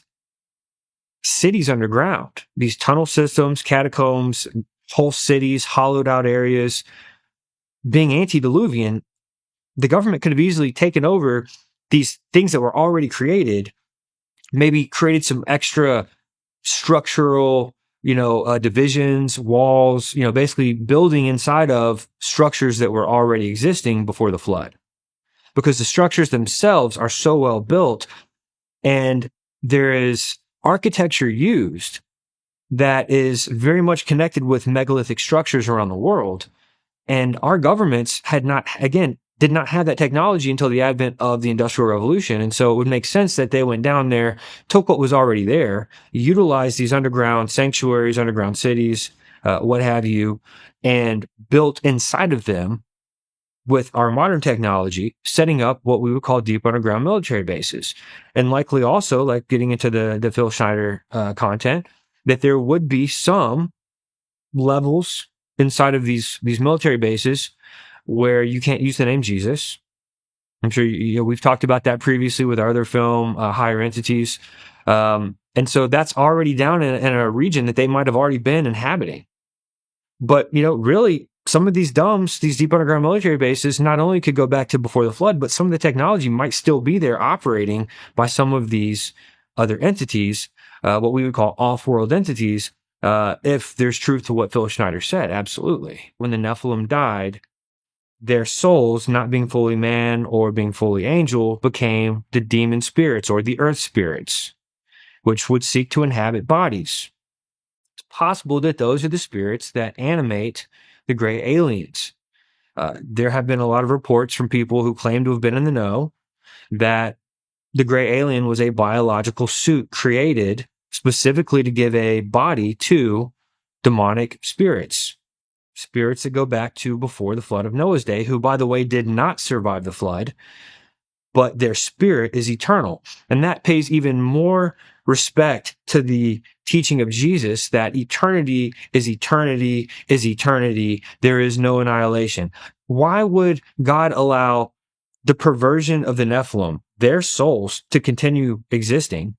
Speaker 1: cities underground, these tunnel systems, catacombs, whole cities, hollowed out areas, being antediluvian, the government could have easily taken over these things that were already created, maybe created some extra structural divisions, walls, basically building inside of structures that were already existing before the flood. Because the structures themselves are so well built, and there is architecture used that is very much connected with megalithic structures around the world. And our governments did not have that technology until the advent of the Industrial Revolution. And so it would make sense that they went down there, took what was already there, utilized these underground sanctuaries, underground cities, what have you, and built inside of them with our modern technology, setting up what we would call deep underground military bases. And likely also, like getting into the Phil Schneider content, that there would be some levels inside of these military bases where you can't use the name Jesus. I'm sure we've talked about that previously with our other film, Higher Entities. And so that's already down in a region that they might have already been inhabiting. But, really, some of these dumps, these deep underground military bases, not only could go back to before the flood, but some of the technology might still be there operating by some of these other entities, what we would call off-world entities, if there's truth to what Phil Schneider said. Absolutely. When the Nephilim died, their souls, not being fully man or being fully angel, became the demon spirits or the earth spirits, which would seek to inhabit bodies. It's possible that those are the spirits that animate the gray aliens. There have been a lot of reports from people who claim to have been in the know that the gray alien was a biological suit created specifically to give a body to demonic spirits. Spirits that go back to before the flood of Noah's day, who, by the way, did not survive the flood, but their spirit is eternal. And that pays even more respect to the teaching of Jesus that eternity is eternity is eternity. There is no annihilation. Why would God allow the perversion of the Nephilim, their souls, to continue existing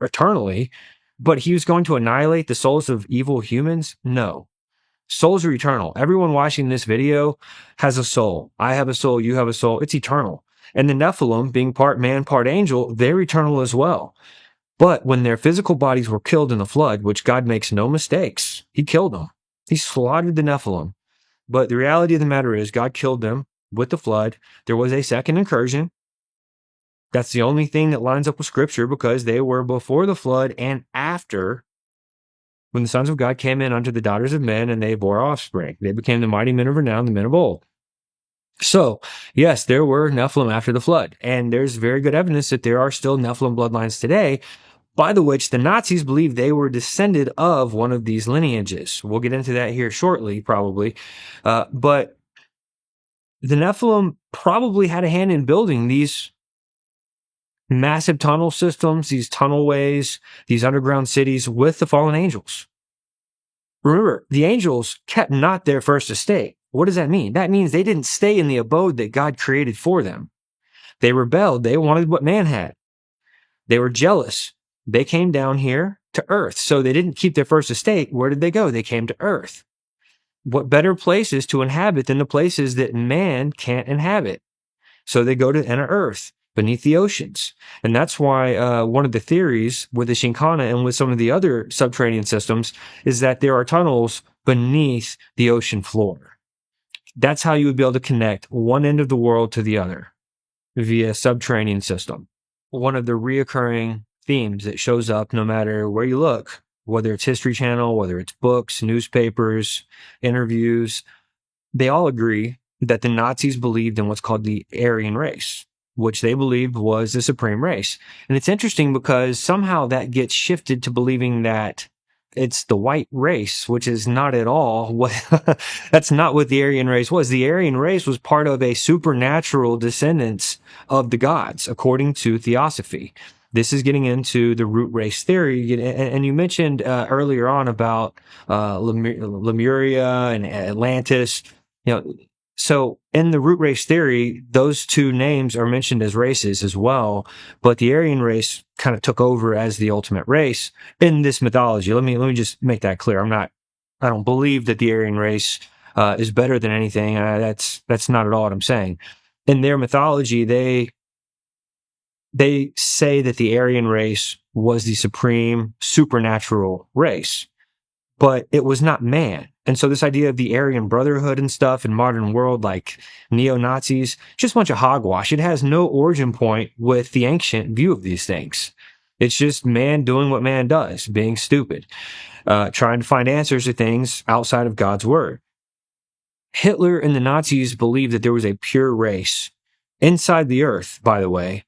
Speaker 1: eternally, but he was going to annihilate the souls of evil humans? No. Souls are eternal. Everyone watching this video has a soul. I have a soul. You have a soul. It's eternal. And the Nephilim, being part man, part angel, they're eternal as well. But when their physical bodies were killed in the flood, which God makes no mistakes, he killed them. He slaughtered the Nephilim. But the reality of the matter is God killed them with the flood, there was a second incursion. That's the only thing that lines up with Scripture, because they were before the flood and after, when the sons of God came in unto the daughters of men and they bore offspring. They became the mighty men of renown, the men of old. So, yes, there were Nephilim after the flood, and there's very good evidence that there are still Nephilim bloodlines today, by the which the Nazis believe they were descended of one of these lineages. We'll get into that here shortly, probably. But the Nephilim probably had a hand in building these massive tunnel systems, these tunnelways, these underground cities with the fallen angels. Remember, the angels kept not their first estate. What does that mean? That means they didn't stay in the abode that God created for them. They rebelled. They wanted what man had. They were jealous. They came down here to earth. So they didn't keep their first estate. Where did they go? They came to earth. What better places to inhabit than the places that man can't inhabit? So they go to inner earth, beneath the oceans. And that's why one of the theories with the Chinkana and with some of the other subterranean systems is that there are tunnels beneath the ocean floor. That's how you would be able to connect one end of the world to the other, via subterranean system. One of the reoccurring themes that shows up no matter where you look, whether it's History Channel, whether it's books, newspapers, interviews, they all agree that the Nazis believed in what's called the Aryan race, which they believed was the supreme race. And it's interesting because somehow that gets shifted to believing that it's the white race, which is not at all what, that's not what the Aryan race was. The Aryan race was part of a supernatural descendants of the gods, according to theosophy. This is getting into the root race theory. And you mentioned earlier on about Lemuria and Atlantis. So in the root race theory, those two names are mentioned as races as well, but the Aryan race kind of took over as the ultimate race in this mythology. Let me just make that clear. I don't believe that the Aryan race is better than anything. That's not at all what I'm saying. In their mythology, they say that the Aryan race was the supreme supernatural race, but it was not man. And so this idea of the Aryan Brotherhood and stuff in modern world, like neo-Nazis, just a bunch of hogwash. It has no origin point with the ancient view of these things. It's just man doing what man does, being stupid, trying to find answers to things outside of God's word. Hitler and the Nazis believed that there was a pure race inside the earth, by the way,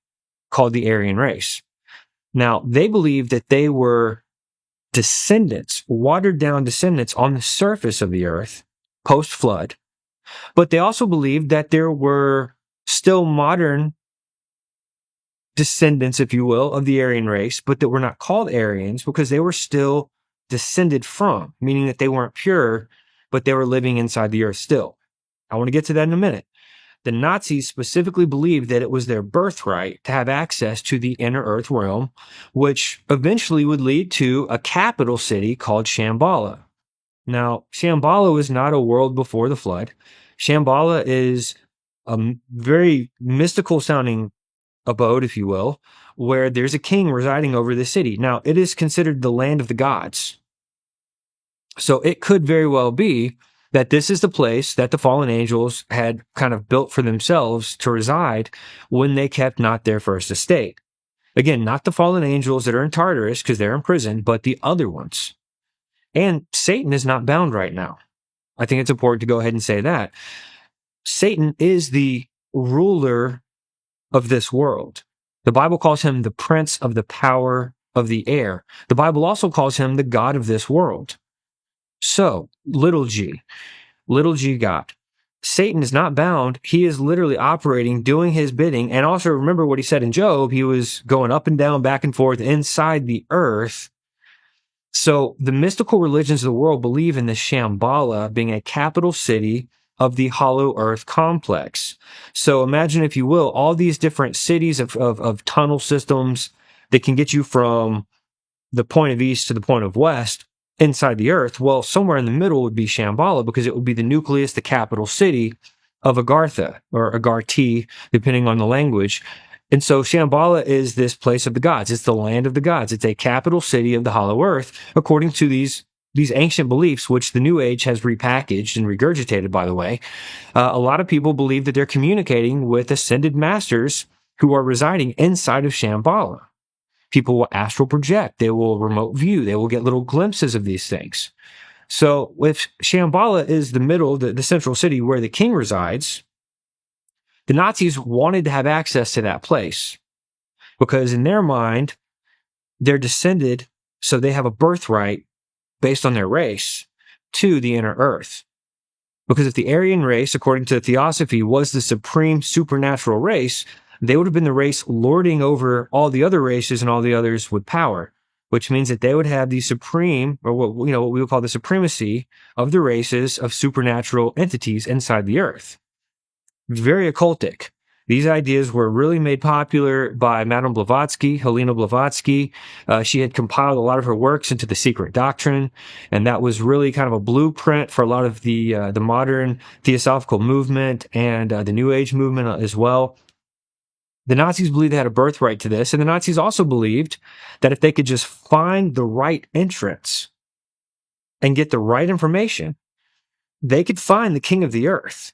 Speaker 1: called the Aryan race. Now, they believed that they were descendants, watered down descendants on the surface of the earth post-flood, but they also believed that there were still modern descendants, if you will, of the Aryan race, but that were not called Aryans because they were still descended from, meaning that they weren't pure, but they were living inside the earth still. I want to get to that in a minute. The Nazis specifically believed that it was their birthright to have access to the inner earth realm, which eventually would lead to a capital city called Shambhala. Now, Shambhala was not a world before the flood. Shambhala is a very mystical sounding abode, if you will, where there's a king residing over the city. Now, it is considered the land of the gods. So it could very well be that this is the place that the fallen angels had kind of built for themselves to reside when they kept not their first estate. Again, not the fallen angels that are in Tartarus because they're in prison, but the other ones. And Satan is not bound right now. I think it's important to go ahead and say that. Satan is the ruler of this world. The Bible calls him the prince of the power of the air. The Bible also calls him the God of this world. So, little g God. Satan is not bound. He is literally operating, doing his bidding. And also remember what he said in Job. He was going up and down, back and forth inside the earth. So the mystical religions of the world believe in the Shambhala being a capital city of the hollow earth complex. So imagine, if you will, all these different cities of tunnel systems that can get you from the point of east to the point of west inside the earth. Well, somewhere in the middle would be Shambhala because it would be the nucleus, the capital city of Agartha or Agarthi, depending on the language. And so Shambhala is this place of the gods. It's the land of the gods. It's a capital city of the hollow earth, according to these these ancient beliefs, which the New Age has repackaged and regurgitated, by the way, a lot of people believe that they're communicating with ascended masters who are residing inside of Shambhala. People will astral project. They will remote view. They will get little glimpses of these things. So if Shambhala is the middle, the central city where the king resides, the Nazis wanted to have access to that place because in their mind, they're descended, so they have a birthright based on their race to the inner earth. Because if the Aryan race, according to theosophy, was the supreme supernatural race, they would have been the race lording over all the other races and all the others with power, which means that they would have the supreme, or what we would call the supremacy of the races of supernatural entities inside the earth. Very occultic. These ideas were really made popular by Madame Blavatsky, Helena Blavatsky. She had compiled a lot of her works into the Secret Doctrine, and that was really kind of a blueprint for a lot of the modern theosophical movement and the New Age movement as well. The Nazis believed they had a birthright to this, and the Nazis also believed that if they could just find the right entrance and get the right information, they could find the king of the earth.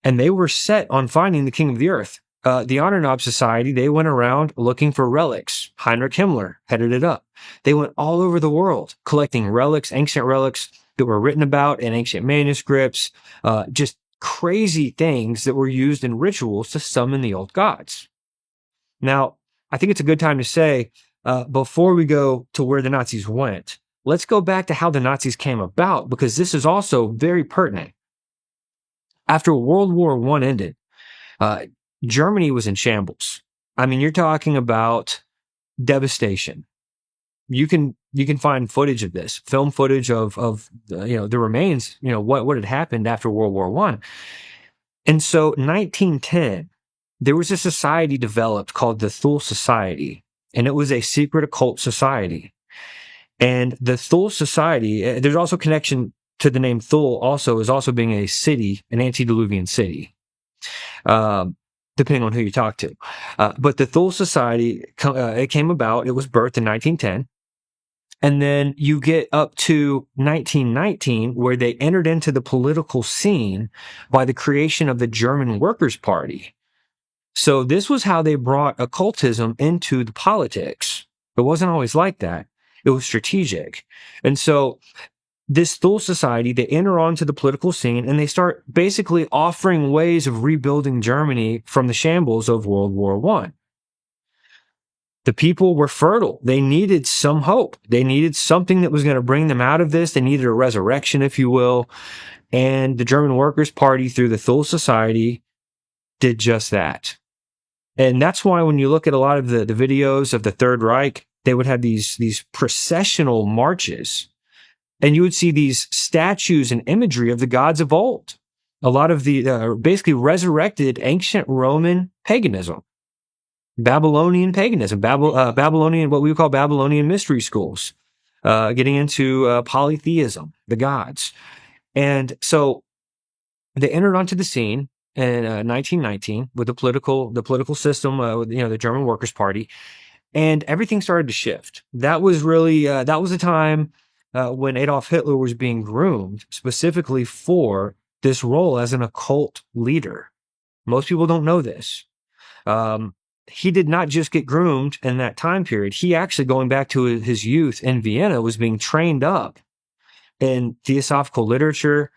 Speaker 1: And they were set on finding the king of the earth. The Anunnaki Society, they went around looking for relics. Heinrich Himmler headed it up. They went all over the world collecting relics, ancient relics that were written about in ancient manuscripts, just crazy things that were used in rituals to summon the old gods. Now, I think it's a good time to say, before we go to where the Nazis went, let's go back to how the Nazis came about, because this is also very pertinent. After World War I ended, Germany was in shambles. I mean, you're talking about devastation. You can find footage of this, film footage of the remains, what had happened after World War I. And so 1910, there was a society developed called the Thule Society, and it was a secret occult society. And the Thule Society, there's also connection to the name Thule also as also being a city, an antediluvian city, depending on who you talk to. But the Thule Society, it came about, it was birthed in 1910. And then you get up to 1919, where they entered into the political scene by the creation of the German Workers' Party. So this was how they brought occultism into the politics. It wasn't always like that. It was strategic. And so this Thule Society, they enter onto the political scene and they start basically offering ways of rebuilding Germany from the shambles of World War I. The people were fertile. They needed some hope. They needed something that was going to bring them out of this. They needed a resurrection, if you will. And the German Workers' Party, through the Thule Society, did just that. And that's why when you look at a lot of the videos of the Third Reich, they would have these processional marches. And you would see these statues and imagery of the gods of old. A lot of the basically resurrected ancient Roman paganism. Babylonian paganism, Babylonian, what we would call Babylonian mystery schools, getting into polytheism, the gods. And so they entered onto the scene in 1919 with the political system, with, the German Workers' Party, and everything started to shift. That was really, that was a time when Adolf Hitler was being groomed specifically for this role as an occult leader. Most people don't know this. He did not just get groomed in that time period. He actually, going back to his youth in Vienna, was being trained up in theosophical literature,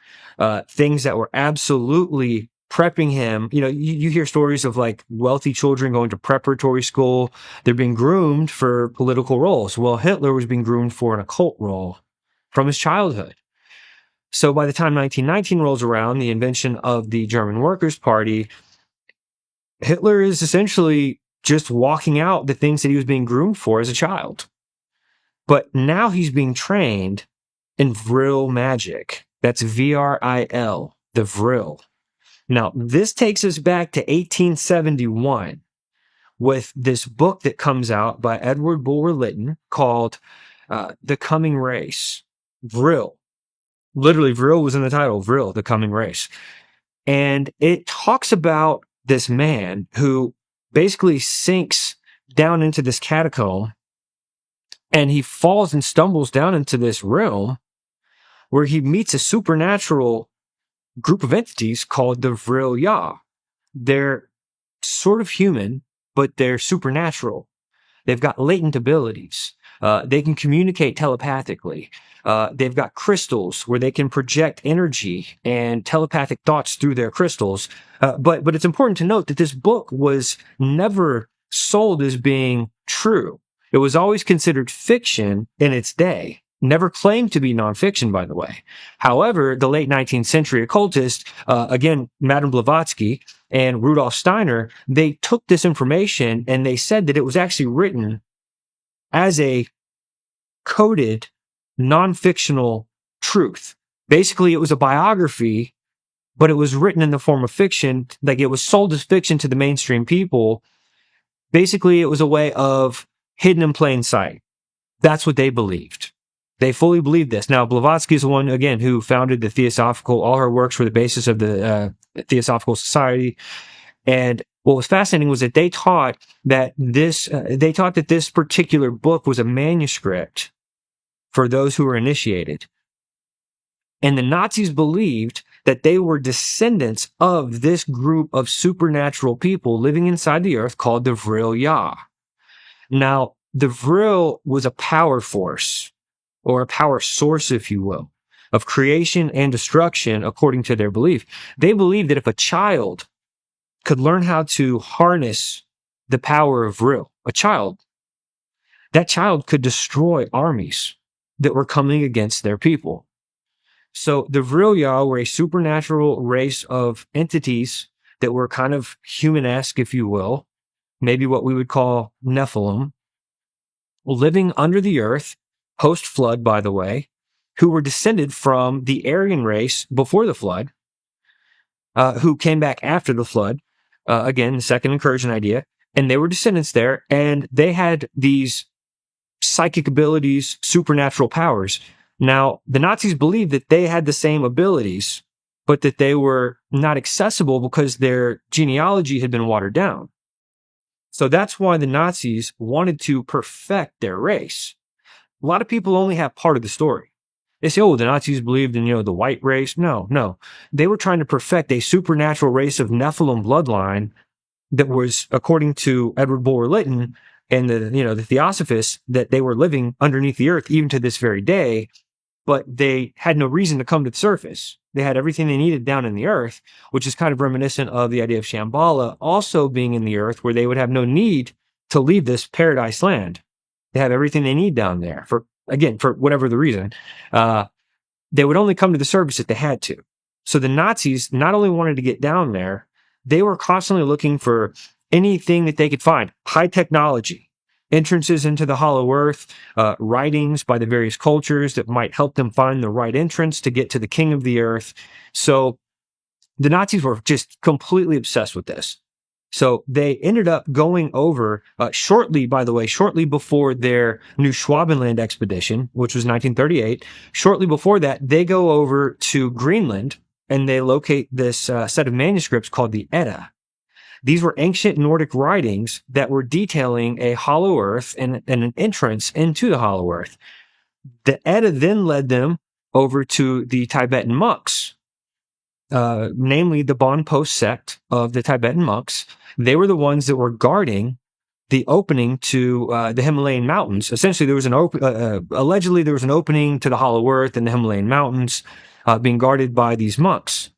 Speaker 1: things that were absolutely prepping him. You hear stories of like wealthy children going to preparatory school. They're being groomed for political roles. Well, Hitler was being groomed for an occult role from his childhood. So by the time 1919 rolls around, the invention of the German Workers' Party, Hitler is essentially just walking out the things that he was being groomed for as a child. But now he's being trained in Vril magic. That's V-R-I-L, the Vril. Now, this takes us back to 1871 with this book that comes out by Edward Bulwer-Lytton called The Coming Race. Vril. Literally, Vril was in the title, Vril, The Coming Race. And it talks about this man who basically sinks down into this catacomb And he falls and stumbles down into this realm where he meets a supernatural group of entities called the Vril. They're sort of human, but they're supernatural. They've got latent abilities. They can communicate telepathically. They've got crystals where they can project energy and telepathic thoughts through their crystals. But it's important to note that this book was never sold as being true. It was always considered fiction in its day. Never claimed to be nonfiction, by the way. However, the late 19th century occultists, again, Madame Blavatsky and Rudolf Steiner, they took this information and they said that it was actually written as a coded, non-fictional truth. Basically, it was a biography, but it was written in the form of fiction. Like, it was sold as fiction to the mainstream people. Basically, it was a way of hidden in plain sight. That's what they believed. They fully believed this. Now, Blavatsky is the one, again, who founded the Theosophical. All her works were the basis of the Theosophical Society. And what was fascinating was that they taught that this particular book was a manuscript for those who were initiated. And the Nazis believed that they were descendants of this group of supernatural people living inside the earth called the Vril. Now, the Vril was a power force, or a power source, if you will, of creation and destruction, according to their belief. They believed that if a child could learn how to harness the power of Vril, that child could destroy armies that were coming against their people. So the Vril were a supernatural race of entities that were kind of human-esque, if you will, maybe what we would call Nephilim, living under the earth, post-flood, by the way, who were descended from the Aryan race before the flood, who came back after the flood. Again, the second incursion idea. And they were descendants there, and they had these psychic abilities, supernatural powers. Now, the Nazis believed that they had the same abilities, but that they were not accessible because their genealogy had been watered down. So that's why the Nazis wanted to perfect their race. A lot of people only have part of the story. They say, oh, the Nazis believed in, the white race. No. They were trying to perfect a supernatural race of Nephilim bloodline that was, according to Edward Bulwer-Lytton and the Theosophists, that they were living underneath the earth even to this very day, but they had no reason to come to the surface. They had everything they needed down in the earth, which is kind of reminiscent of the idea of Shambhala also being in the earth, where they would have no need to leave this paradise land. They have everything they need down there for whatever the reason. They would only come to the surface if they had to. So the Nazis not only wanted to get down there, they were constantly looking for anything that they could find. High technology, entrances into the hollow earth, writings by the various cultures that might help them find the right entrance to get to the king of the earth. So the Nazis were just completely obsessed with this. So they ended up going over shortly before their New Schwabenland expedition, which was 1938. Shortly before that, they go over to Greenland and they locate this set of manuscripts called the Edda. These were ancient Nordic writings that were detailing a hollow earth and an entrance into the hollow earth. The Edda then led them over to the Tibetan monks, namely the Bonpo sect of the Tibetan monks. They were the ones that were guarding the opening to the Himalayan mountains. Essentially, there was allegedly there was an opening to the hollow earth in the Himalayan mountains being guarded by these monks.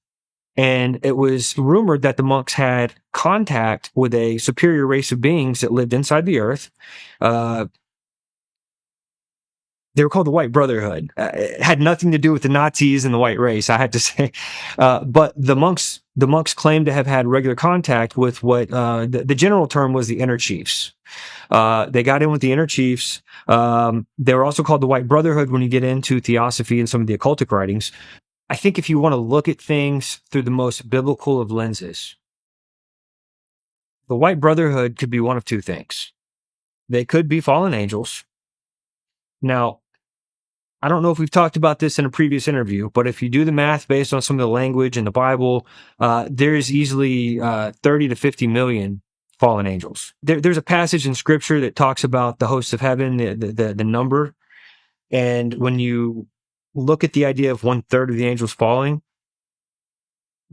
Speaker 1: And it was rumored that the monks had contact with a superior race of beings that lived inside the earth. They were called the White Brotherhood. It had nothing to do with the Nazis and the white race, I had to say. But the monks claimed to have had regular contact with what the general term was the inner chiefs. They got in with the inner chiefs. They were also called the White Brotherhood when you get into theosophy and some of the occultic writings. I think if you want to look at things through the most biblical of lenses, the White Brotherhood could be one of two things. They could be fallen angels. Now, I don't know if we've talked about this in a previous interview, but if you do the math based on some of the language in the Bible, there's easily 30 to 50 million fallen angels. There's a passage in scripture that talks about the hosts of heaven, the number. And when you look at the idea of 1/3 of the angels falling,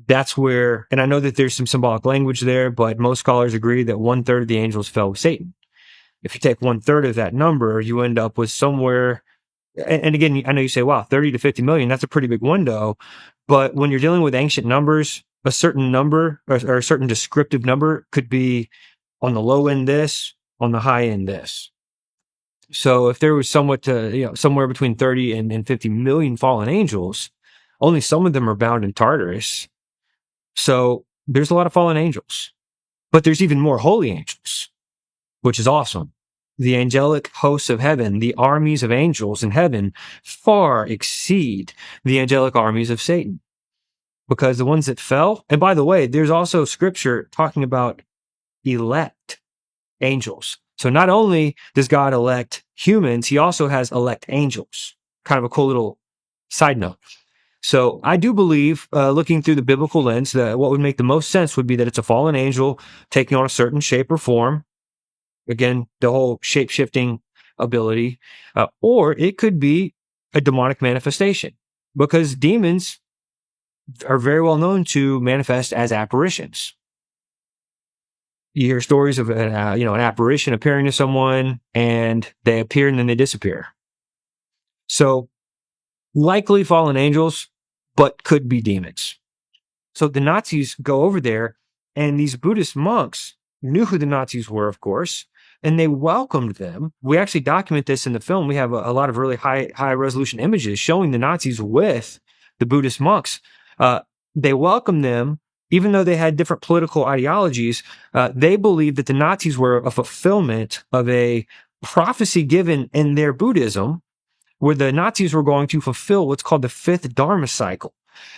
Speaker 1: that's where, and I know that there's some symbolic language there, but most scholars agree that 1/3 of the angels fell with Satan. If you take 1/3 of that number, you end up with somewhere, and again, I know you say, wow, 30 to 50 million, that's a pretty big window. But when you're dealing with ancient numbers, a certain number or a certain descriptive number could be on the low end this, on the high end this. So if there was somewhere between 30 and 50 million fallen angels, only some of them are bound in Tartarus. So there's a lot of fallen angels, but there's even more holy angels, which is awesome. The angelic hosts of heaven, the armies of angels in heaven, far exceed the angelic armies of Satan. Because the ones that fell, and by the way, there's also scripture talking about elect angels. So not only does God elect humans, he also has elect angels. Kind of a cool little side note. So I do believe, looking through the biblical lens, that what would make the most sense would be that it's a fallen angel taking on a certain shape or form. Again, the whole shape-shifting ability. Or it could be a demonic manifestation, because demons are very well known to manifest as apparitions. You hear stories of an apparition appearing to someone, and they appear and then they disappear. So likely fallen angels, but could be demons. So the Nazis go over there, and these Buddhist monks knew who the Nazis were, of course, and they welcomed them. We actually document this in the film. We have a lot of really high resolution images showing the Nazis with the Buddhist monks. They welcomed them, even though they had different political ideologies. They believed that the Nazis were a fulfillment of a prophecy given in their Buddhism, where the Nazis were going to fulfill what's called the fifth Dharma cycle.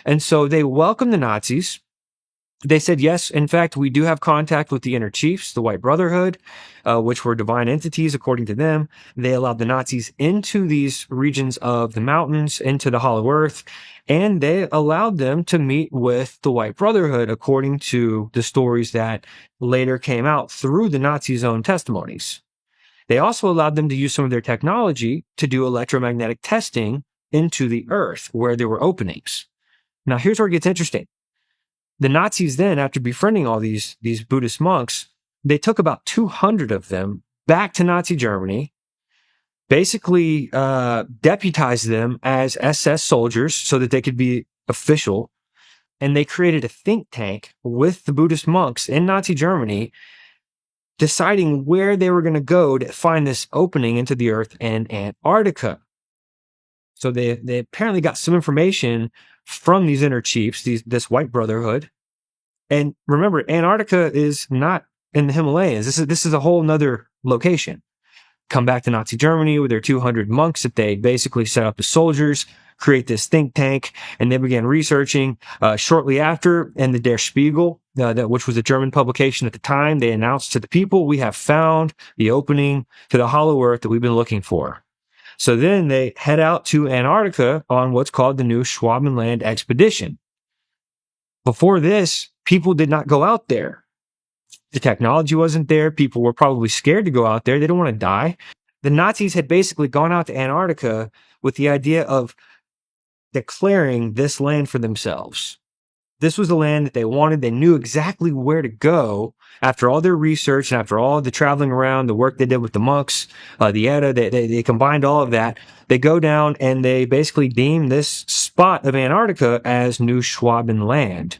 Speaker 1: And so they welcomed the Nazis. They said, yes, in fact, we do have contact with the inner chiefs, the White Brotherhood, which were divine entities according to them. They allowed the Nazis into these regions of the mountains, into the Hollow Earth, and they allowed them to meet with the White Brotherhood according to the stories that later came out through the Nazis' own testimonies. They also allowed them to use some of their technology to do electromagnetic testing into the earth where there were openings. Now, here's where it gets interesting. The Nazis then, after befriending all these Buddhist monks, they took about 200 of them back to Nazi Germany, basically deputized them as SS soldiers so that they could be official, and they created a think tank with the Buddhist monks in Nazi Germany, deciding where they were going to go to find this opening into the earth in Antarctica. So they apparently got some information from these inner chiefs, this White Brotherhood. And remember, Antarctica is not in the Himalayas. This is a whole nother location. Come back to Nazi Germany with their 200 monks that they basically set up as soldiers, create this think tank, and they began researching. Shortly after, in the Der Spiegel, which was a German publication at the time, they announced to the people, we have found the opening to the Hollow Earth that we've been looking for. So then they head out to Antarctica on what's called the New Schwabenland Expedition. Before this, people did not go out there. The technology wasn't there. People were probably scared to go out there. They didn't want to die. The Nazis had basically gone out to Antarctica with the idea of declaring this land for themselves. This was the land that they wanted. They knew exactly where to go after all their research and after all the traveling around, the work they did with the monks, the Edda, they combined all of that. They go down and they basically deem this spot of Antarctica as New Schwabenland.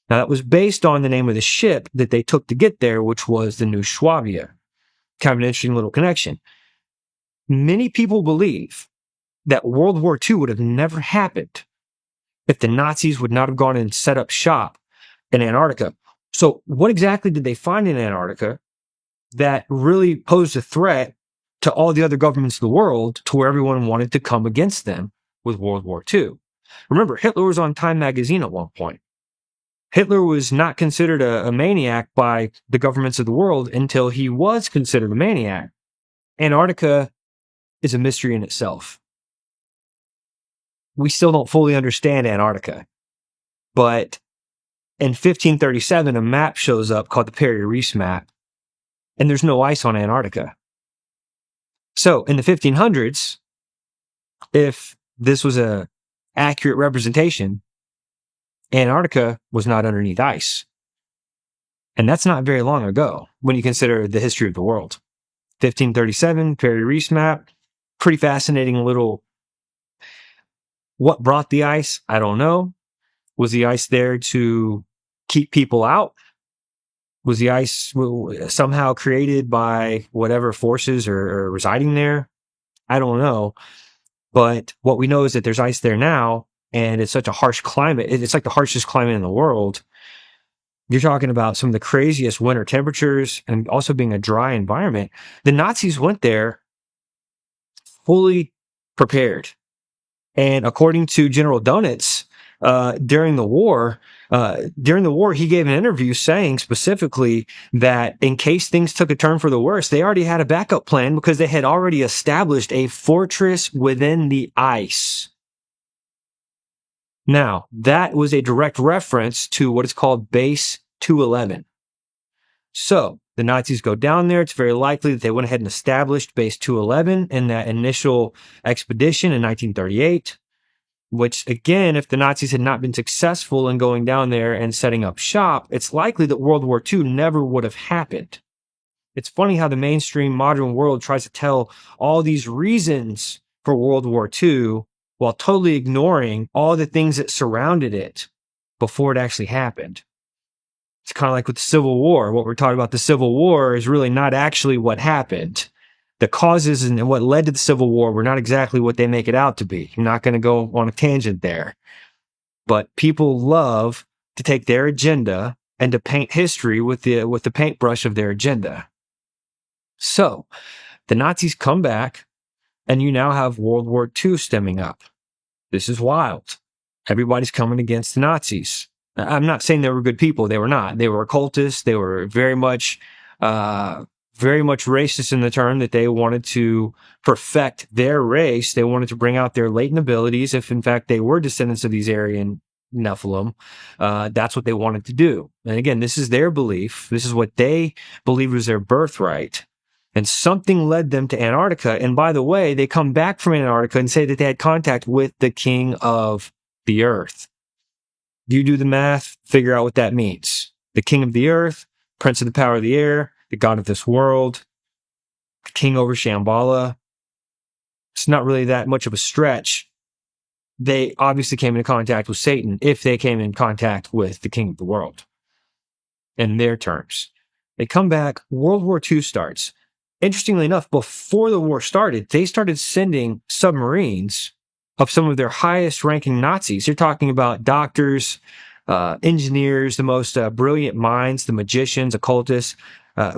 Speaker 1: Now, that was based on the name of the ship that they took to get there, which was the New Swabia. Kind of an interesting little connection. Many people believe that World War II would have never happened if the Nazis would not have gone and set up shop in Antarctica. So what exactly did they find in Antarctica that really posed a threat to all the other governments of the world to where everyone wanted to come against them with World War II? Remember, Hitler was on Time magazine at one point. Hitler was not considered a maniac by the governments of the world until he was considered a maniac. Antarctica is a mystery in itself. We still don't fully understand Antarctica, but In 1537, a map shows up called the Peri-Reis map, and there's no ice on Antarctica. So in the 1500s, if this was a accurate representation, Antarctica was not underneath ice. And that's not very long ago when you consider the history of the world. 1537, Peri-Reis map, pretty fascinating little. What brought the ice? I don't know. Was the ice there to keep people out? Was the ice somehow created by whatever forces are residing there? I don't know. But what we know is that there's ice there now, and it's such a harsh climate. It's like the harshest climate in the world. You're talking about some of the craziest winter temperatures and also being a dry environment. The Nazis went there fully prepared. And according to General Dönitz, during the war, he gave an interview saying specifically that in case things took a turn for the worse, they already had a backup plan because they had already established a fortress within the ice. Now, that was a direct reference to what is called Base 211. So, the Nazis go down there. It's very likely that they went ahead and established Base 211 in that initial expedition in 1938, which, again, if the Nazis had not been successful in going down there and setting up shop, it's likely that World War II never would have happened. It's funny how the mainstream modern world tries to tell all these reasons for World War II while totally ignoring all the things that surrounded it before it actually happened. It's kind of like with the Civil War. What we're talking about the Civil War is really not actually what happened. The causes and what led to the Civil War were not exactly what they make it out to be. I'm not going to go on a tangent there. But people love to take their agenda and to paint history with the paintbrush of their agenda. So, the Nazis come back, and you now have World War II stemming up. This is wild. Everybody's coming against the Nazis. I'm not saying they were good people. They were not. They were occultists. They were very much racist in the term that they wanted to perfect their race. They wanted to bring out their latent abilities. If in fact they were descendants of these Aryan Nephilim, that's what they wanted to do. And again, this is their belief. This is what they believed was their birthright. And something led them to Antarctica. And by the way, they come back from Antarctica and say that they had contact with the king of the earth. You do the math, figure out what that means. The king of the earth, prince of the power of the air, the god of this world, king over Shambhala. It's not really that much of a stretch. They obviously came into contact with Satan if they came in contact with the king of the world. In their terms. They come back, World War II starts. Interestingly enough, before the war started, they started sending submarines of some of their highest ranking Nazis. You're talking about doctors, engineers, the most brilliant minds, the magicians, occultists.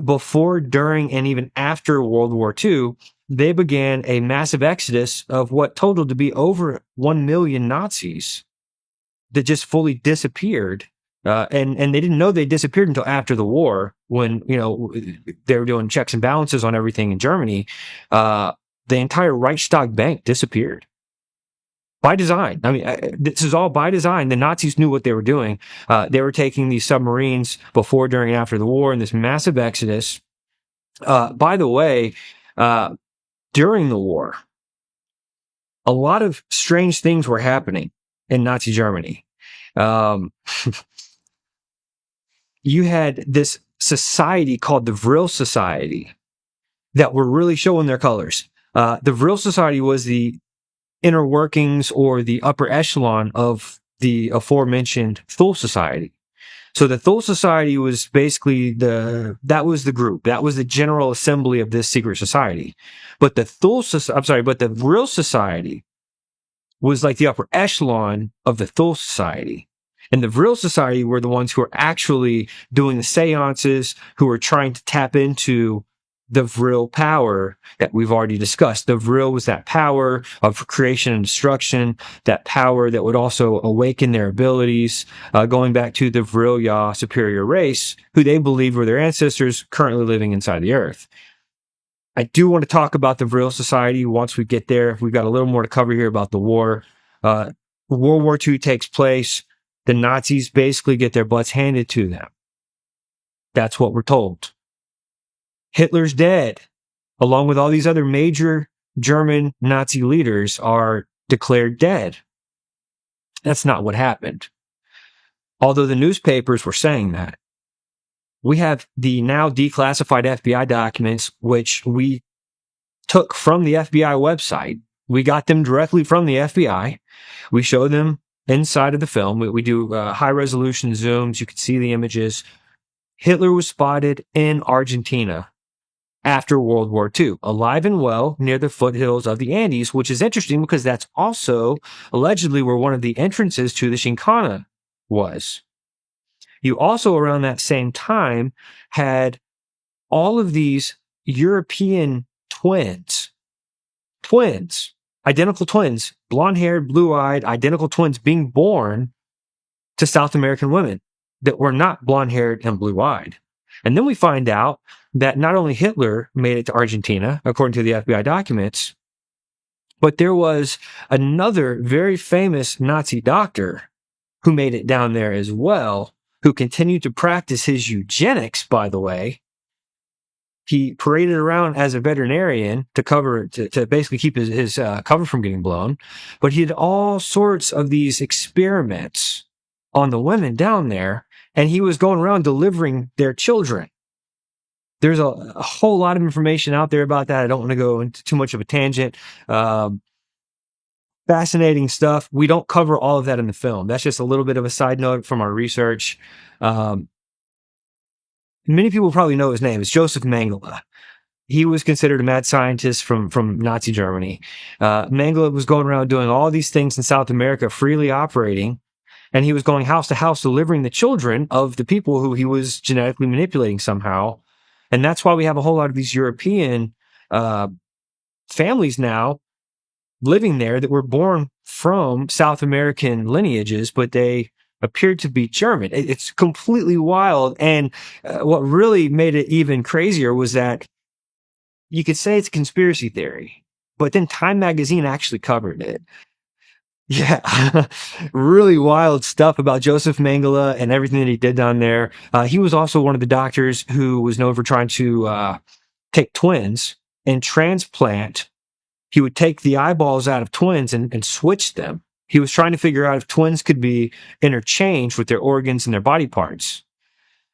Speaker 1: Before, during, and even after World War II, they began a massive exodus of what totaled to be over 1 million Nazis that just fully disappeared. And they didn't know they disappeared until after the war when, they were doing checks and balances on everything in Germany. The entire Reichstag Bank disappeared. By design. I mean, this is all by design. The Nazis knew what they were doing. They were taking these submarines before, during, and after the war in this massive exodus. By the way, during the war, a lot of strange things were happening in Nazi Germany. You had this society called the Vril Society that were really showing their colors. The Vril Society was the inner workings or the upper echelon of the aforementioned Thule Society. So the Thule Society was basically that was the group. That was the general assembly of this secret society. But the Vril Society was like the upper echelon of the Thule Society. And the Vril Society were the ones who were actually doing the seances, who were trying to tap into the Vril power that we've already discussed. The Vril was that power of creation and destruction, that power that would also awaken their abilities, going back to the Vril Ya superior race, who they believed were their ancestors currently living inside the earth. I do want to talk about the Vril Society once we get there. We've got a little more to cover here about the war. World War II takes place. the Nazis basically get their butts handed to them. That's what we're told. Hitler's dead, along with all these other major German Nazi leaders, are declared dead. That's not what happened. Although the newspapers were saying that. We have the now declassified FBI documents, which we took from the FBI website. We got them directly from the FBI. We show them inside of the film. We do high resolution zooms. You can see the images. Hitler was spotted in Argentina after World War II, alive and well near the foothills of the Andes, which is interesting because that's also allegedly where one of the entrances to the Chinkana was. You also, around that same time, had all of these European twins, identical twins, blonde-haired, blue-eyed, identical twins being born to South American women that were not blonde-haired and blue-eyed. And then we find out that not only Hitler made it to Argentina, according to the FBI documents, but there was another very famous Nazi doctor who made it down there as well, who continued to practice his eugenics, by the way. He paraded around as a veterinarian to basically keep his cover from getting blown. But he did all sorts of these experiments on the women down there, and he was going around delivering their children. There's a whole lot of information out there about that. I don't want to go into too much of a tangent. Fascinating stuff. We don't cover all of that in the film. That's just a little bit of a side note from our research. Many people probably know his name. It's Joseph Mengele. He was considered a mad scientist from Nazi Germany. Mengele was going around doing all these things in South America, freely operating, and he was going house to house delivering the children of the people who he was genetically manipulating somehow. And that's why we have a whole lot of these European families now living there that were born from South American lineages, but they appeared to be German. It's completely wild. And what really made it even crazier was that you could say it's a conspiracy theory, but then Time magazine actually covered it. Yeah, really wild stuff about Joseph Mengele and everything that he did down there. He was also one of the doctors who was known for trying to take twins and transplant. He would take the eyeballs out of twins and switch them. He was trying to figure out if twins could be interchanged with their organs and their body parts.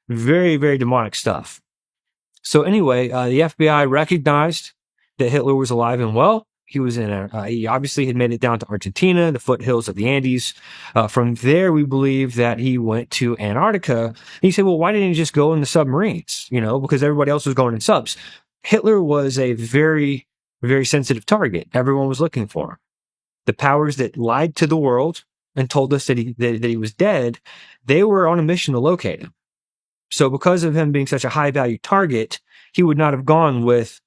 Speaker 1: Very, very demonic stuff. So anyway, the FBI recognized that Hitler was alive and well. He was he obviously had made it down to Argentina, the foothills of the Andes. From there, we believe that he went to Antarctica. And you say, well, why didn't he just go in the submarines? Because everybody else was going in subs. Hitler was a very, very sensitive target. Everyone was looking for him. The powers that lied to the world and told us that he was dead, they were on a mission to locate him. So because of him being such a high value target, he would not have gone with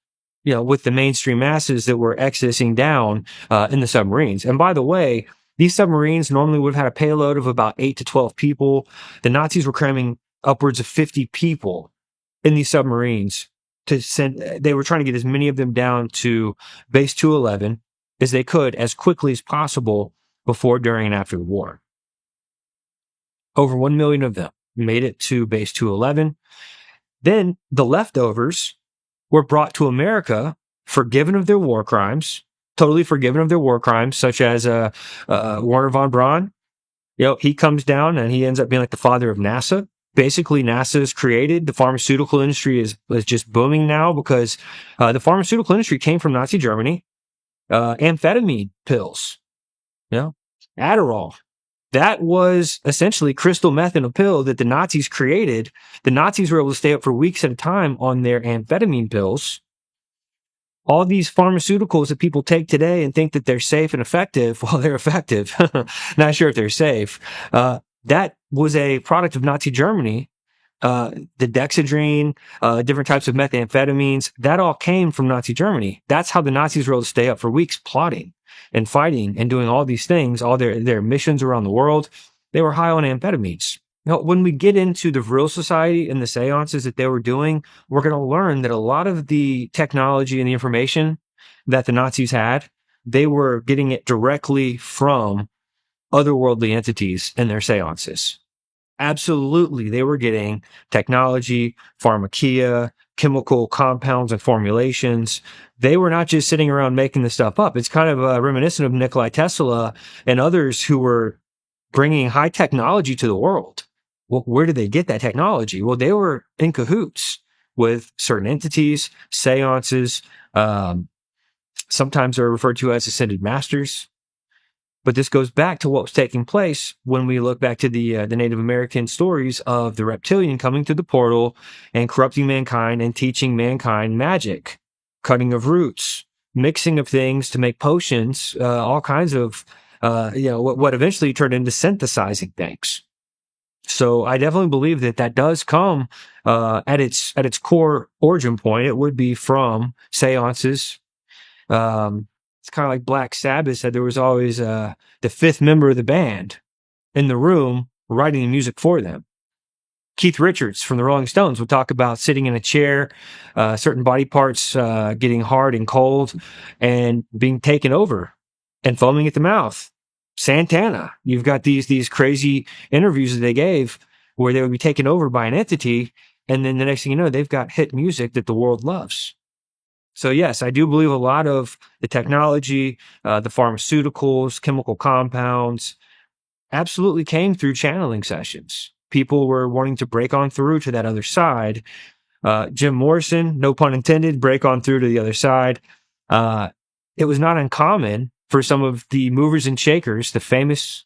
Speaker 1: the mainstream masses that were exodusing down in the submarines. And by the way, these submarines normally would have had a payload of about 8 to 12 people. The Nazis were cramming upwards of 50 people in these submarines to send. They were trying to get as many of them down to base 211 as they could as quickly as possible before, during, and after the war. Over 1 million of them made it to base 211. Then the leftovers were brought to America, forgiven of their war crimes, totally forgiven of their war crimes, such as Wernher von Braun. He comes down and he ends up being like the father of NASA. Basically, NASA is created. The pharmaceutical industry is just booming now because the pharmaceutical industry came from Nazi Germany. Amphetamine pills, Adderall. That was essentially crystal meth in a pill that the Nazis created. The Nazis were able to stay up for weeks at a time on their amphetamine pills. All these pharmaceuticals that people take today and think that they're safe and effective, well, they're effective. Not sure if they're safe. That was a product of Nazi Germany. The dexedrine, different types of methamphetamines, that all came from Nazi Germany. That's how the Nazis were able to stay up for weeks plotting and fighting and doing all these things, all their missions around the world. They were high on amphetamines. Now, when we get into the Vril Society and the seances that they were doing, we're going to learn that a lot of the technology and the information that the Nazis had, they were getting it directly from otherworldly entities in their seances. Absolutely, they were getting technology, pharmakeia, chemical compounds and formulations. They were not just sitting around making this stuff up. It's kind of reminiscent of Nikola Tesla and others who were bringing high technology to the world. Well, where did they get that technology? Well, they were in cahoots with certain entities, seances. Sometimes they're referred to as ascended masters. But this goes back to what was taking place when we look back to the Native American stories of the reptilian coming through the portal and corrupting mankind and teaching mankind magic, cutting of roots, mixing of things to make potions, all kinds of, what eventually turned into synthesizing things. So I definitely believe that does come at its core origin point. It would be from seances. It's kind of like Black Sabbath said there was always the fifth member of the band in the room writing the music for them. Keith Richards from the Rolling Stones would talk about sitting in a chair, certain body parts getting hard and cold and being taken over and foaming at the mouth. Santana, you've got these crazy interviews that they gave where they would be taken over by an entity, and then the next thing you know, they've got hit music that the world loves. So yes, I do believe a lot of the technology, the pharmaceuticals, chemical compounds, absolutely came through channeling sessions. People were wanting to break on through to that other side. Jim Morrison, no pun intended, break on through to the other side. It was not uncommon for some of the movers and shakers, the famous,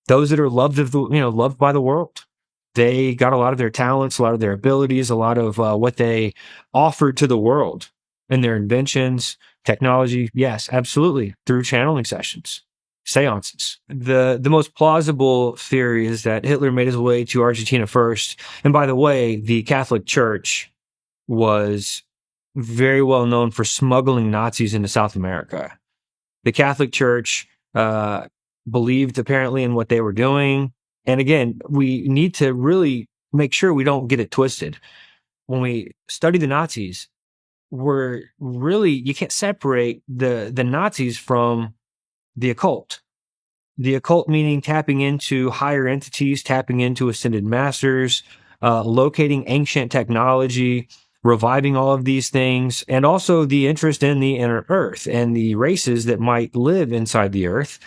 Speaker 1: those that are loved by the world. They got a lot of their talents, a lot of their abilities, a lot of what they offered to the world and their inventions, technology. Yes, absolutely. Through channeling sessions, seances. The most plausible theory is that Hitler made his way to Argentina first. And by the way, the Catholic Church was very well known for smuggling Nazis into South America. The Catholic Church believed apparently in what they were doing. And again, we need to really make sure we don't get it twisted. When we study the Nazis, you can't separate the Nazis from the occult. The occult meaning tapping into higher entities, tapping into ascended masters, locating ancient technology, reviving all of these things, and also the interest in the inner earth and the races that might live inside the earth,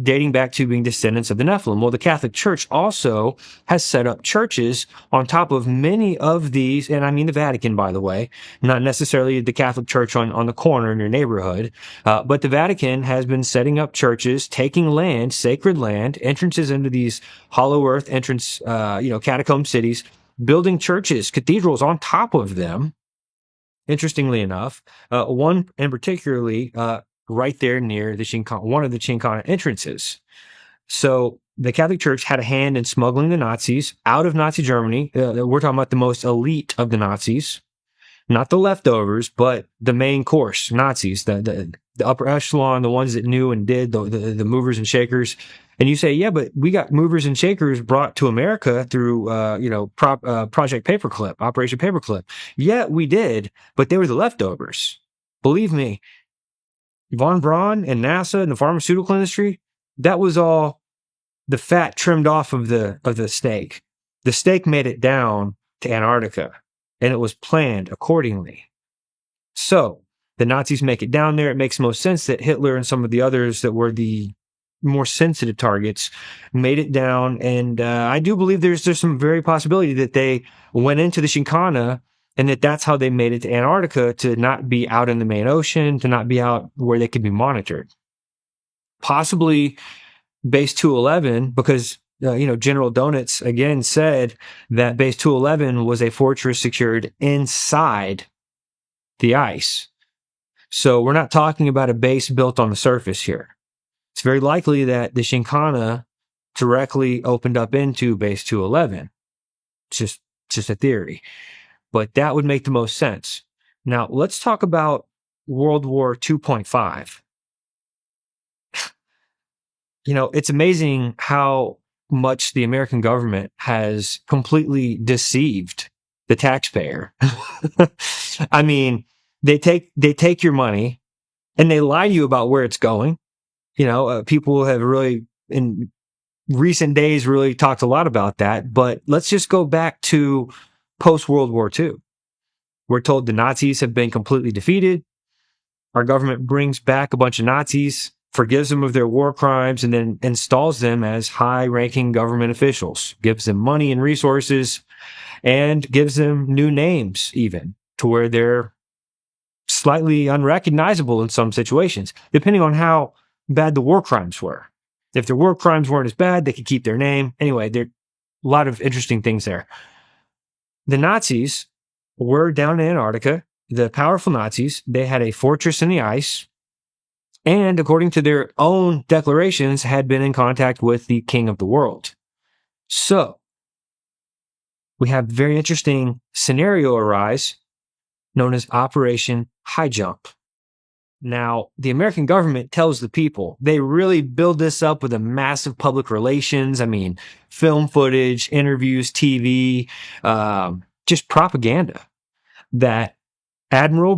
Speaker 1: dating back to being descendants of the Nephilim. Well, the Catholic Church also has set up churches on top of many of these, and I mean the Vatican, by the way, not necessarily the Catholic Church on the corner in your neighborhood, but the Vatican has been setting up churches, taking land, sacred land, entrances into these hollow earth catacomb cities, building churches, cathedrals on top of them. Interestingly enough, one in particularly right there near one of the Chinkana entrances. So the Catholic Church had a hand in smuggling the Nazis out of Nazi Germany. We're talking about the most elite of the Nazis, not the leftovers, but the main course Nazis, the upper echelon, the ones that knew and did, the movers and shakers. And you say, yeah, but we got movers and shakers brought to America through, Project Paperclip, Operation Paperclip. Yeah, we did, but they were the leftovers. Believe me, Von Braun and NASA and the pharmaceutical industry, that was all the fat trimmed off of the steak. The steak made it down to Antarctica, and it was planned accordingly. So the Nazis make it down there. It makes most sense that Hitler and some of the others that were the more sensitive targets made it down. And I do believe there's some very possibility that they went into the Chinkana and that's how they made it to Antarctica, to not be out in the main ocean, to not be out where they could be monitored. Possibly Base 211, because General Donitz again said that Base 211 was a fortress secured inside the ice. So we're not talking about a base built on the surface here. It's very likely that the Chinkana directly opened up into Base 211. It's just a theory. But that would make the most sense. Now, let's talk about World War 2.5. It's amazing how much the American government has completely deceived the taxpayer. I mean, they take your money and they lie to you about where it's going. People have really, in recent days, really talked a lot about that. But let's just go back to post-World War II. We're told the Nazis have been completely defeated. Our government brings back a bunch of Nazis, forgives them of their war crimes, and then installs them as high-ranking government officials, gives them money and resources, and gives them new names even, to where they're slightly unrecognizable in some situations, depending on how bad the war crimes were. If their war crimes weren't as bad, they could keep their name. Anyway, there are a lot of interesting things there. The Nazis were down in Antarctica. The powerful Nazis, they had a fortress in the ice, and according to their own declarations, had been in contact with the king of the world. So, we have a very interesting scenario arise known as Operation High Jump. Now, the American government tells the people, they really build this up with a massive public relations, film footage, interviews, TV, just propaganda, that Admiral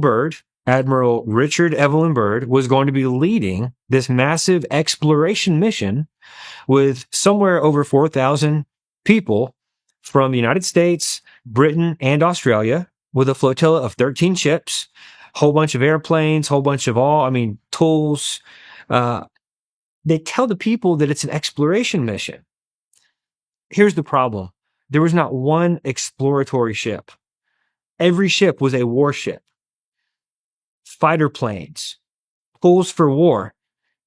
Speaker 1: Richard Evelyn Byrd, was going to be leading this massive exploration mission with somewhere over 4,000 people from the United States, Britain, and Australia, with a flotilla of 13 ships, whole bunch of airplanes, whole bunch of tools. They tell the people that it's an exploration mission. Here's the problem. There was not one exploratory ship. Every ship was a warship. Fighter planes, tools for war,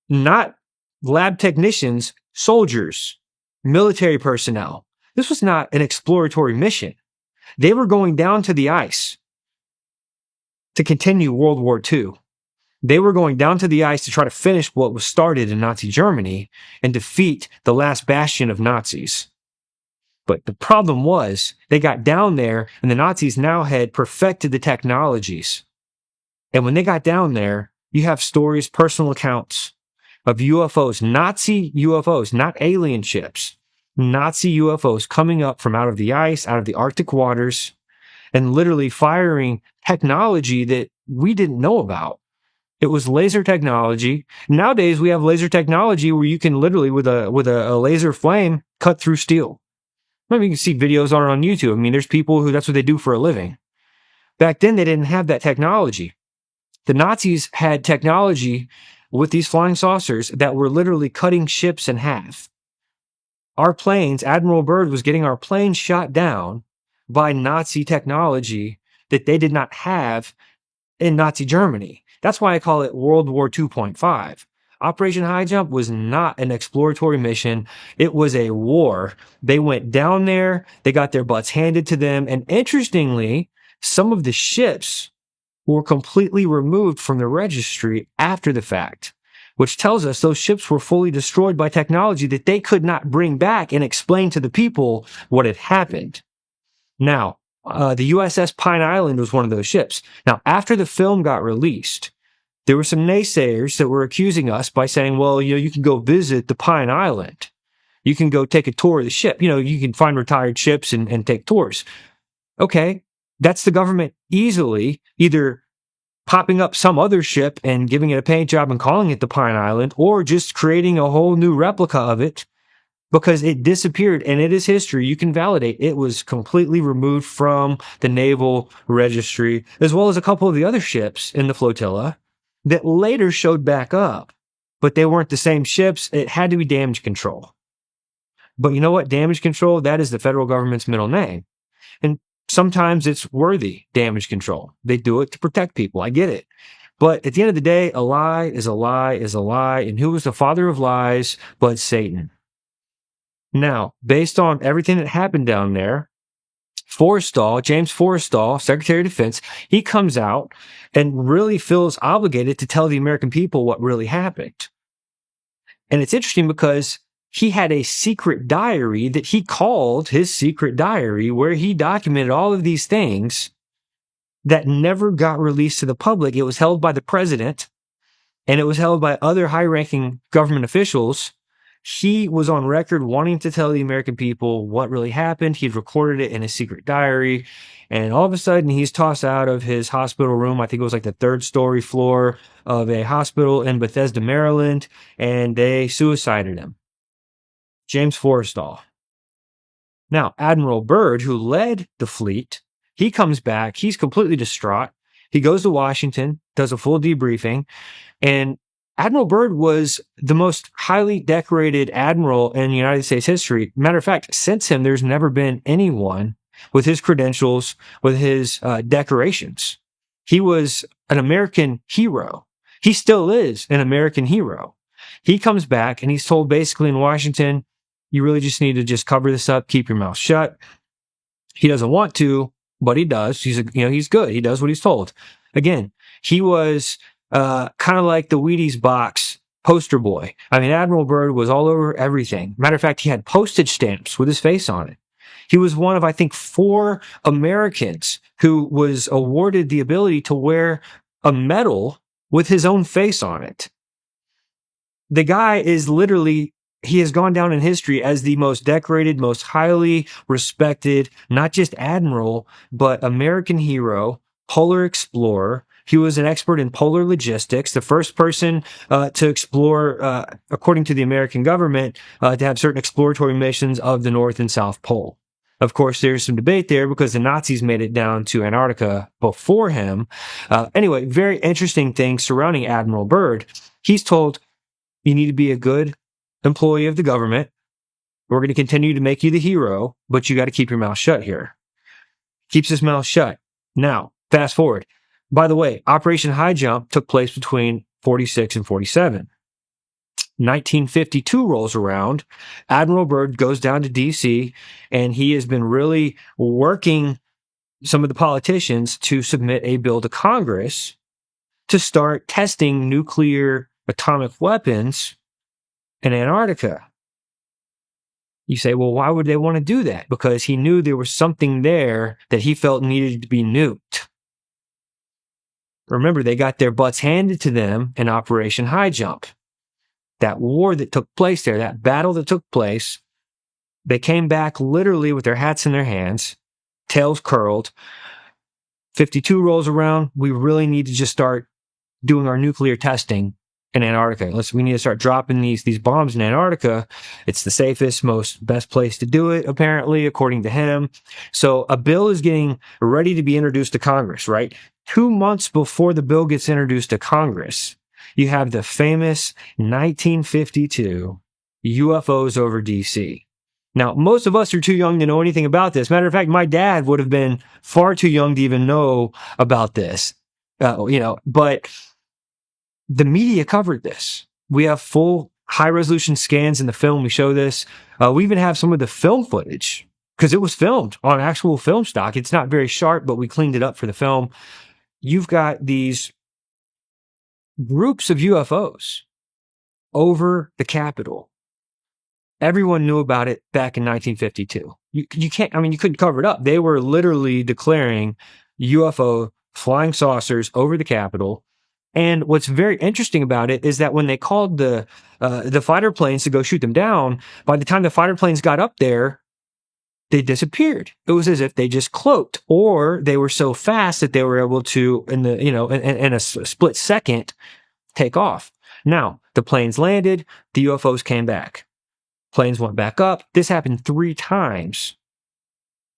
Speaker 1: not lab technicians, soldiers, military personnel. This was not an exploratory mission. They were going down to the ice to continue World War II. They were going down to the ice to try to finish what was started in Nazi Germany and defeat the last bastion of Nazis. But the problem was, they got down there and the Nazis now had perfected the technologies. And when they got down there, you have stories, personal accounts of UFOs, Nazi UFOs, not alien ships, Nazi UFOs coming up from out of the ice, out of the Arctic waters, and literally firing technology that we didn't know about. It was laser technology. Nowadays, we have laser technology where you can literally, with a laser flame, cut through steel. You can see videos on YouTube. There's people who that's what they do for a living. Back then, they didn't have that technology. The Nazis had technology with these flying saucers that were literally cutting ships in half. Our planes, Admiral Byrd was getting our planes shot down by Nazi technology that they did not have in Nazi Germany. That's why I call it World War 2.5. Operation High Jump was not an exploratory mission. It was a war. They went down there, they got their butts handed to them, and interestingly, some of the ships were completely removed from the registry after the fact, which tells us those ships were fully destroyed by technology that they could not bring back and explain to the people what had happened. Now, the USS Pine Island was one of those ships. Now, after the film got released, there were some naysayers that were accusing us by saying, well, you can go visit the Pine Island. You can go take a tour of the ship. You can find retired ships and take tours. Okay, that's the government easily either popping up some other ship and giving it a paint job and calling it the Pine Island, or just creating a whole new replica of it because it disappeared and it is history. You can validate it was completely removed from the naval registry, as well as a couple of the other ships in the flotilla that later showed back up, but they weren't the same ships. It had to be damage control. But you know what? Damage control, that is the federal government's middle name. And sometimes it's worthy damage control. They do it to protect people. I get it. But at the end of the day, a lie is a lie is a lie. And who is the father of lies but Satan? Now, based on everything that happened down there, James Forrestal, Secretary of Defense, he comes out and really feels obligated to tell the American people what really happened. And it's interesting because he had a secret diary that he called his secret diary, where he documented all of these things that never got released to the public. It was held by the president, and it was held by other high-ranking government officials He was on record wanting to tell the American people what really happened. He'd recorded it in a secret diary. And all of a sudden, he's tossed out of his hospital room. I think it was like the third-story floor of a hospital in Bethesda, Maryland. And they suicided him. James Forrestal. Now, Admiral Byrd, who led the fleet, he comes back. He's completely distraught. He goes to Washington, does a full debriefing, and Admiral Byrd was the most highly decorated admiral in United States history. Matter of fact, since him, there's never been anyone with his credentials, with his decorations. He was an American hero. He still is an American hero. He comes back and he's told basically in Washington, you really just need to just cover this up, keep your mouth shut. He doesn't want to, but he does. He's good. He does what he's told. Again, he was kind of like the Wheaties box poster boy. I mean, Admiral Byrd was all over everything. Matter of fact, he had postage stamps with his face on it. He was one of, I think, 4 Americans who was awarded the ability to wear a medal with his own face on it. The guy is literally, he has gone down in history as the most decorated, most highly respected, not just admiral, but American hero, polar explorer. He was an expert in polar logistics, the first person to explore, according to the American government, to have certain exploratory missions of the North and South Pole. Of course, there's some debate there because the Nazis made it down to Antarctica before him. Anyway, very interesting things surrounding Admiral Byrd. He's told, you need to be a good employee of the government. We're going to continue to make you the hero, but you got to keep your mouth shut here. Keeps his mouth shut. Now, fast forward. By the way, Operation High Jump took place between 46 and 47. 1952 rolls around. Admiral Byrd goes down to D.C., and he has been really working some of the politicians to submit a bill to Congress to start testing nuclear atomic weapons in Antarctica. You say, well, why would they want to do that? Because he knew there was something there that he felt needed to be nuked. Remember, they got their butts handed to them in Operation High Jump. That war that took place there, that battle that took place, they came back literally with their hats in their hands, tails curled. 52 rolls around. We really need to just start doing our nuclear testing in Antarctica. We need to start dropping these bombs in Antarctica. It's the safest, best place to do it, apparently, according to him. So a bill is getting ready to be introduced to Congress, right? 2 months before the bill gets introduced to Congress, you have the famous 1952 UFOs over DC. Now, most of us are too young to know anything about this. Matter of fact, my dad would have been far too young to even know about this. But the media covered this. We have full high-resolution scans in the film. We show this. We even have some of the film footage because it was filmed on actual film stock. It's not very sharp, but we cleaned it up for the film. You've got these groups of UFOs over the Capitol. Everyone knew about it back in 1952. You couldn't cover it up. They were literally declaring UFO flying saucers over the Capitol. And what's very interesting about it is that when they called the fighter planes to go shoot them down, by the time the fighter planes got up there, they disappeared. It was as if they just cloaked, or they were so fast that they were able to, in a split second, take off. Now, the planes landed, the UFOs came back. Planes went back up. This happened 3 times.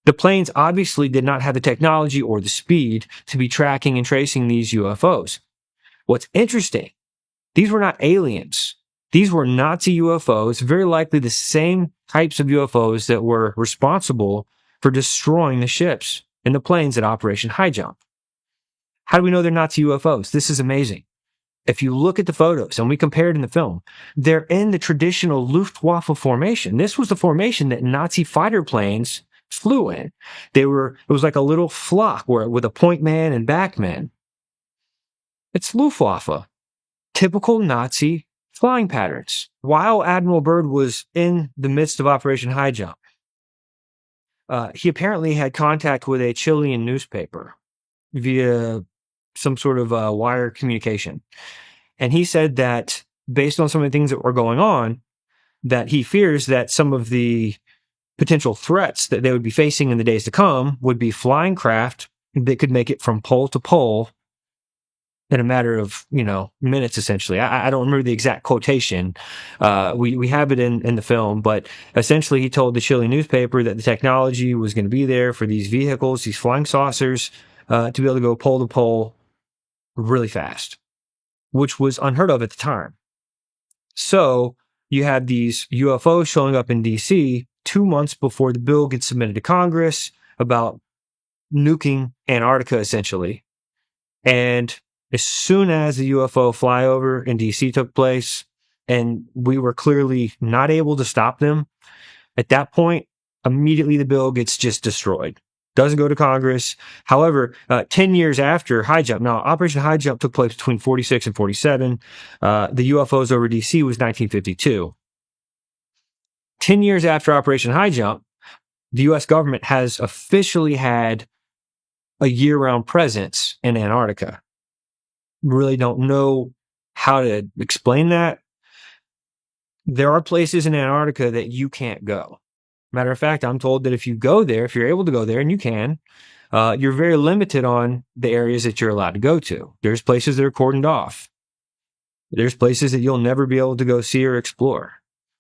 Speaker 1: The planes obviously did not have the technology or the speed to be tracking and tracing these UFOs. What's interesting, these were not aliens. These were Nazi UFOs, very likely the same types of UFOs that were responsible for destroying the ships and the planes at Operation High Jump. How do we know they're Nazi UFOs? This is amazing. If you look at the photos, and we compared in the film, they're in the traditional Luftwaffe formation. This was the formation that Nazi fighter planes flew in. It was like a little flock with a point man and back man. It's Luftwaffe. Typical Nazi flying patterns. While Admiral Byrd was in the midst of Operation High Jump, he apparently had contact with a Chilean newspaper via some sort of wire communication. And he said that based on some of the things that were going on, that he fears that some of the potential threats that they would be facing in the days to come would be flying craft that could make it from pole to pole in a matter of minutes. Essentially, I don't remember the exact quotation. We have it in the film, but essentially he told the Chile newspaper that the technology was going to be there for these vehicles, these flying saucers, to be able to go pole to pole really fast, which was unheard of at the time. So you had these UFOs showing up in DC 2 months before the bill gets submitted to Congress about nuking Antarctica, essentially. And as soon as the UFO flyover in DC took place, and we were clearly not able to stop them, at that point, immediately the bill gets just destroyed. Doesn't go to Congress. However, 10 years after High Jump, now Operation High Jump took place between 46 and 47. The UFOs over DC was 1952. 10 years after Operation High Jump, the U.S. government has officially had a year-round presence in Antarctica. Really don't know how to explain that. There are places in Antarctica that you can't go. Matter of fact, I'm told that if you go there, if you're able to go there, and you can, you're very limited on the areas that you're allowed to go to. There's places that are cordoned off. There's places that you'll never be able to go see or explore.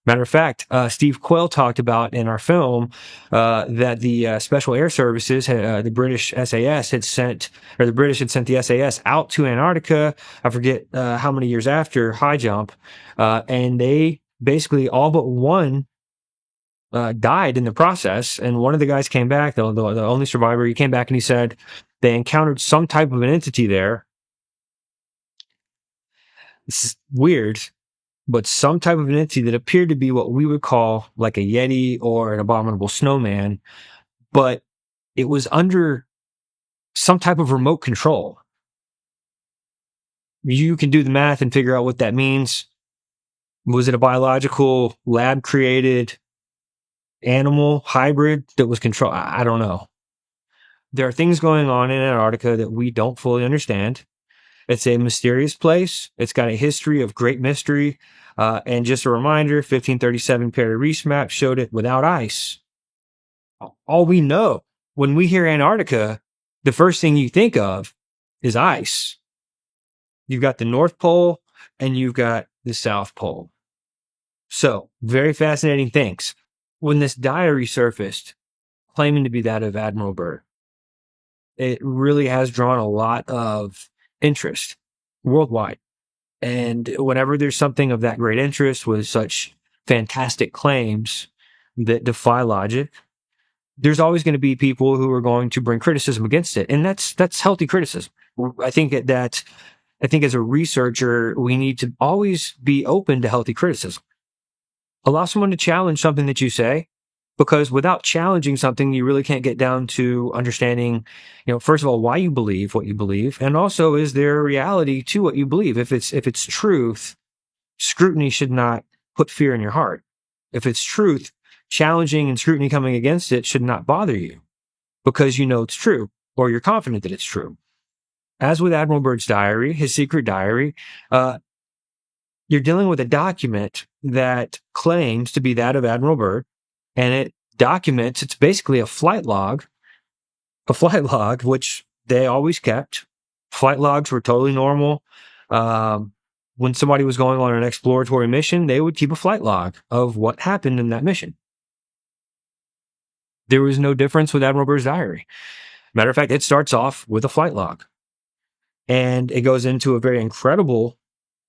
Speaker 1: Matter of fact, Steve Quayle talked about in our film that the Special Air Services, the British SAS had sent, or the British had sent the SAS out to Antarctica. I forget how many years after High Jump, and they basically all but one died in the process. And one of the guys came back, the only survivor. He came back and he said they encountered some type of an entity there. It's weird. But some type of an entity that appeared to be what we would call like a Yeti or an abominable snowman, but it was under some type of remote control. You can do the math and figure out what that means. Was it a biological, lab-created animal hybrid that was controlled? I don't know. There are things going on in Antarctica that we don't fully understand. It's a mysterious place. It's got a history of great mystery. And just a reminder, 1537 Perry Reese map showed it without ice. All we know, when we hear Antarctica, the first thing you think of is ice. You've got the North Pole and you've got the South Pole. So, very fascinating things. When this diary surfaced, claiming to be that of Admiral Byrd, it really has drawn a lot of interest worldwide. And whenever there's something of that great interest with such fantastic claims that defy logic, there's always going to be people who are going to bring criticism against it. And that's healthy criticism. I think as a researcher, we need to always be open to healthy criticism. Allow someone to challenge something that you say, because without challenging something, you really can't get down to understanding, first of all, why you believe what you believe. And also, is there a reality to what you believe? If it's truth, scrutiny should not put fear in your heart. If it's truth, challenging and scrutiny coming against it should not bother you because you know it's true or you're confident that it's true. As with Admiral Byrd's diary, his secret diary, you're dealing with a document that claims to be that of Admiral Byrd. And it documents, it's basically a flight log, which they always kept. Flight logs were totally normal. When somebody was going on an exploratory mission, they would keep a flight log of what happened in that mission. There was no difference with Admiral Byrd's diary. Matter of fact, it starts off with a flight log. And it goes into a very incredible,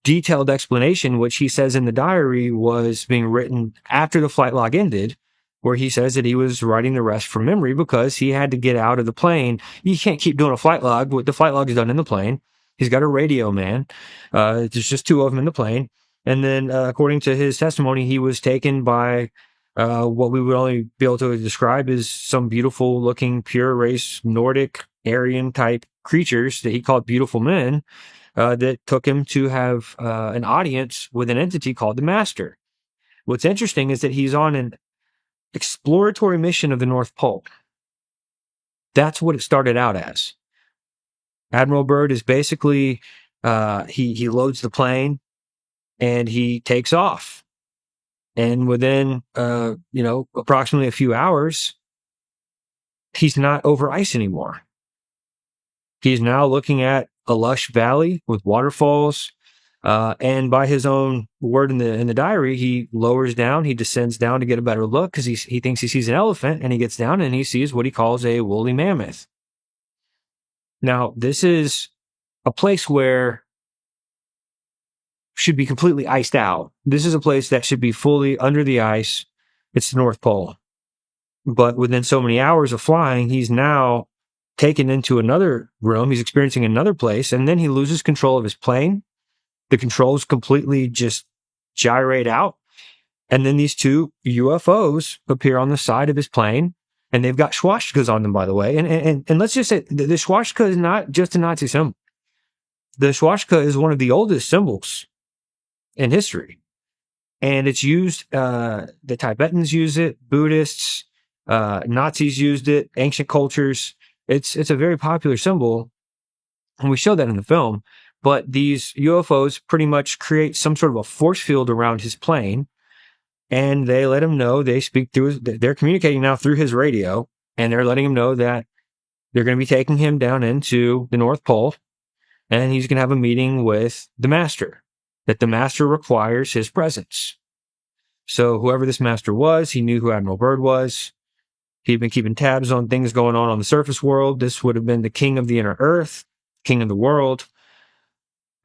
Speaker 1: detailed explanation, which he says in the diary was being written after the flight log ended, where he says that he was writing the rest from memory because he had to get out of the plane. You can't keep doing a flight log. The flight log is done in the plane. He's got a radio man. There's just two of them in the plane. And then, according to his testimony, he was taken by what we would only be able to describe as some beautiful looking, pure race, Nordic, Aryan type creatures that he called beautiful men, that took him to have an audience with an entity called the Master. What's interesting is that he's on an exploratory mission of the North Pole. That's what it started out as. Admiral Byrd is basically, he loads the plane and he takes off. And within, approximately a few hours, he's not over ice anymore. He's now looking at a lush valley with waterfalls. And by his own word in the diary, he lowers down, he descends down to get a better look because he thinks he sees an elephant, and he gets down and he sees what he calls a woolly mammoth. Now, this is a place where should be completely iced out. This is a place that should be fully under the ice. It's the North Pole. But within so many hours of flying, he's now taken into another room. He's experiencing another place, and then he loses control of his plane. The controls completely just gyrate out. And then these two UFOs appear on the side of his plane, and they've got swastikas on them, by the way. And let's just say the swastika is not just a Nazi symbol. The swastika is one of the oldest symbols in history. And it's used, the Tibetans use it, Buddhists, Nazis used it, ancient cultures. It's a very popular symbol, and we show that in the film. But these UFOs pretty much create some sort of a force field around his plane, and they let him know, they're communicating now through his radio, and they're letting him know that they're going to be taking him down into the North Pole, and he's going to have a meeting with the master, that the master requires his presence. So whoever this master was, he knew who Admiral Byrd was. He'd been keeping tabs on things going on the surface world. This would have been the king of the inner earth, king of the world.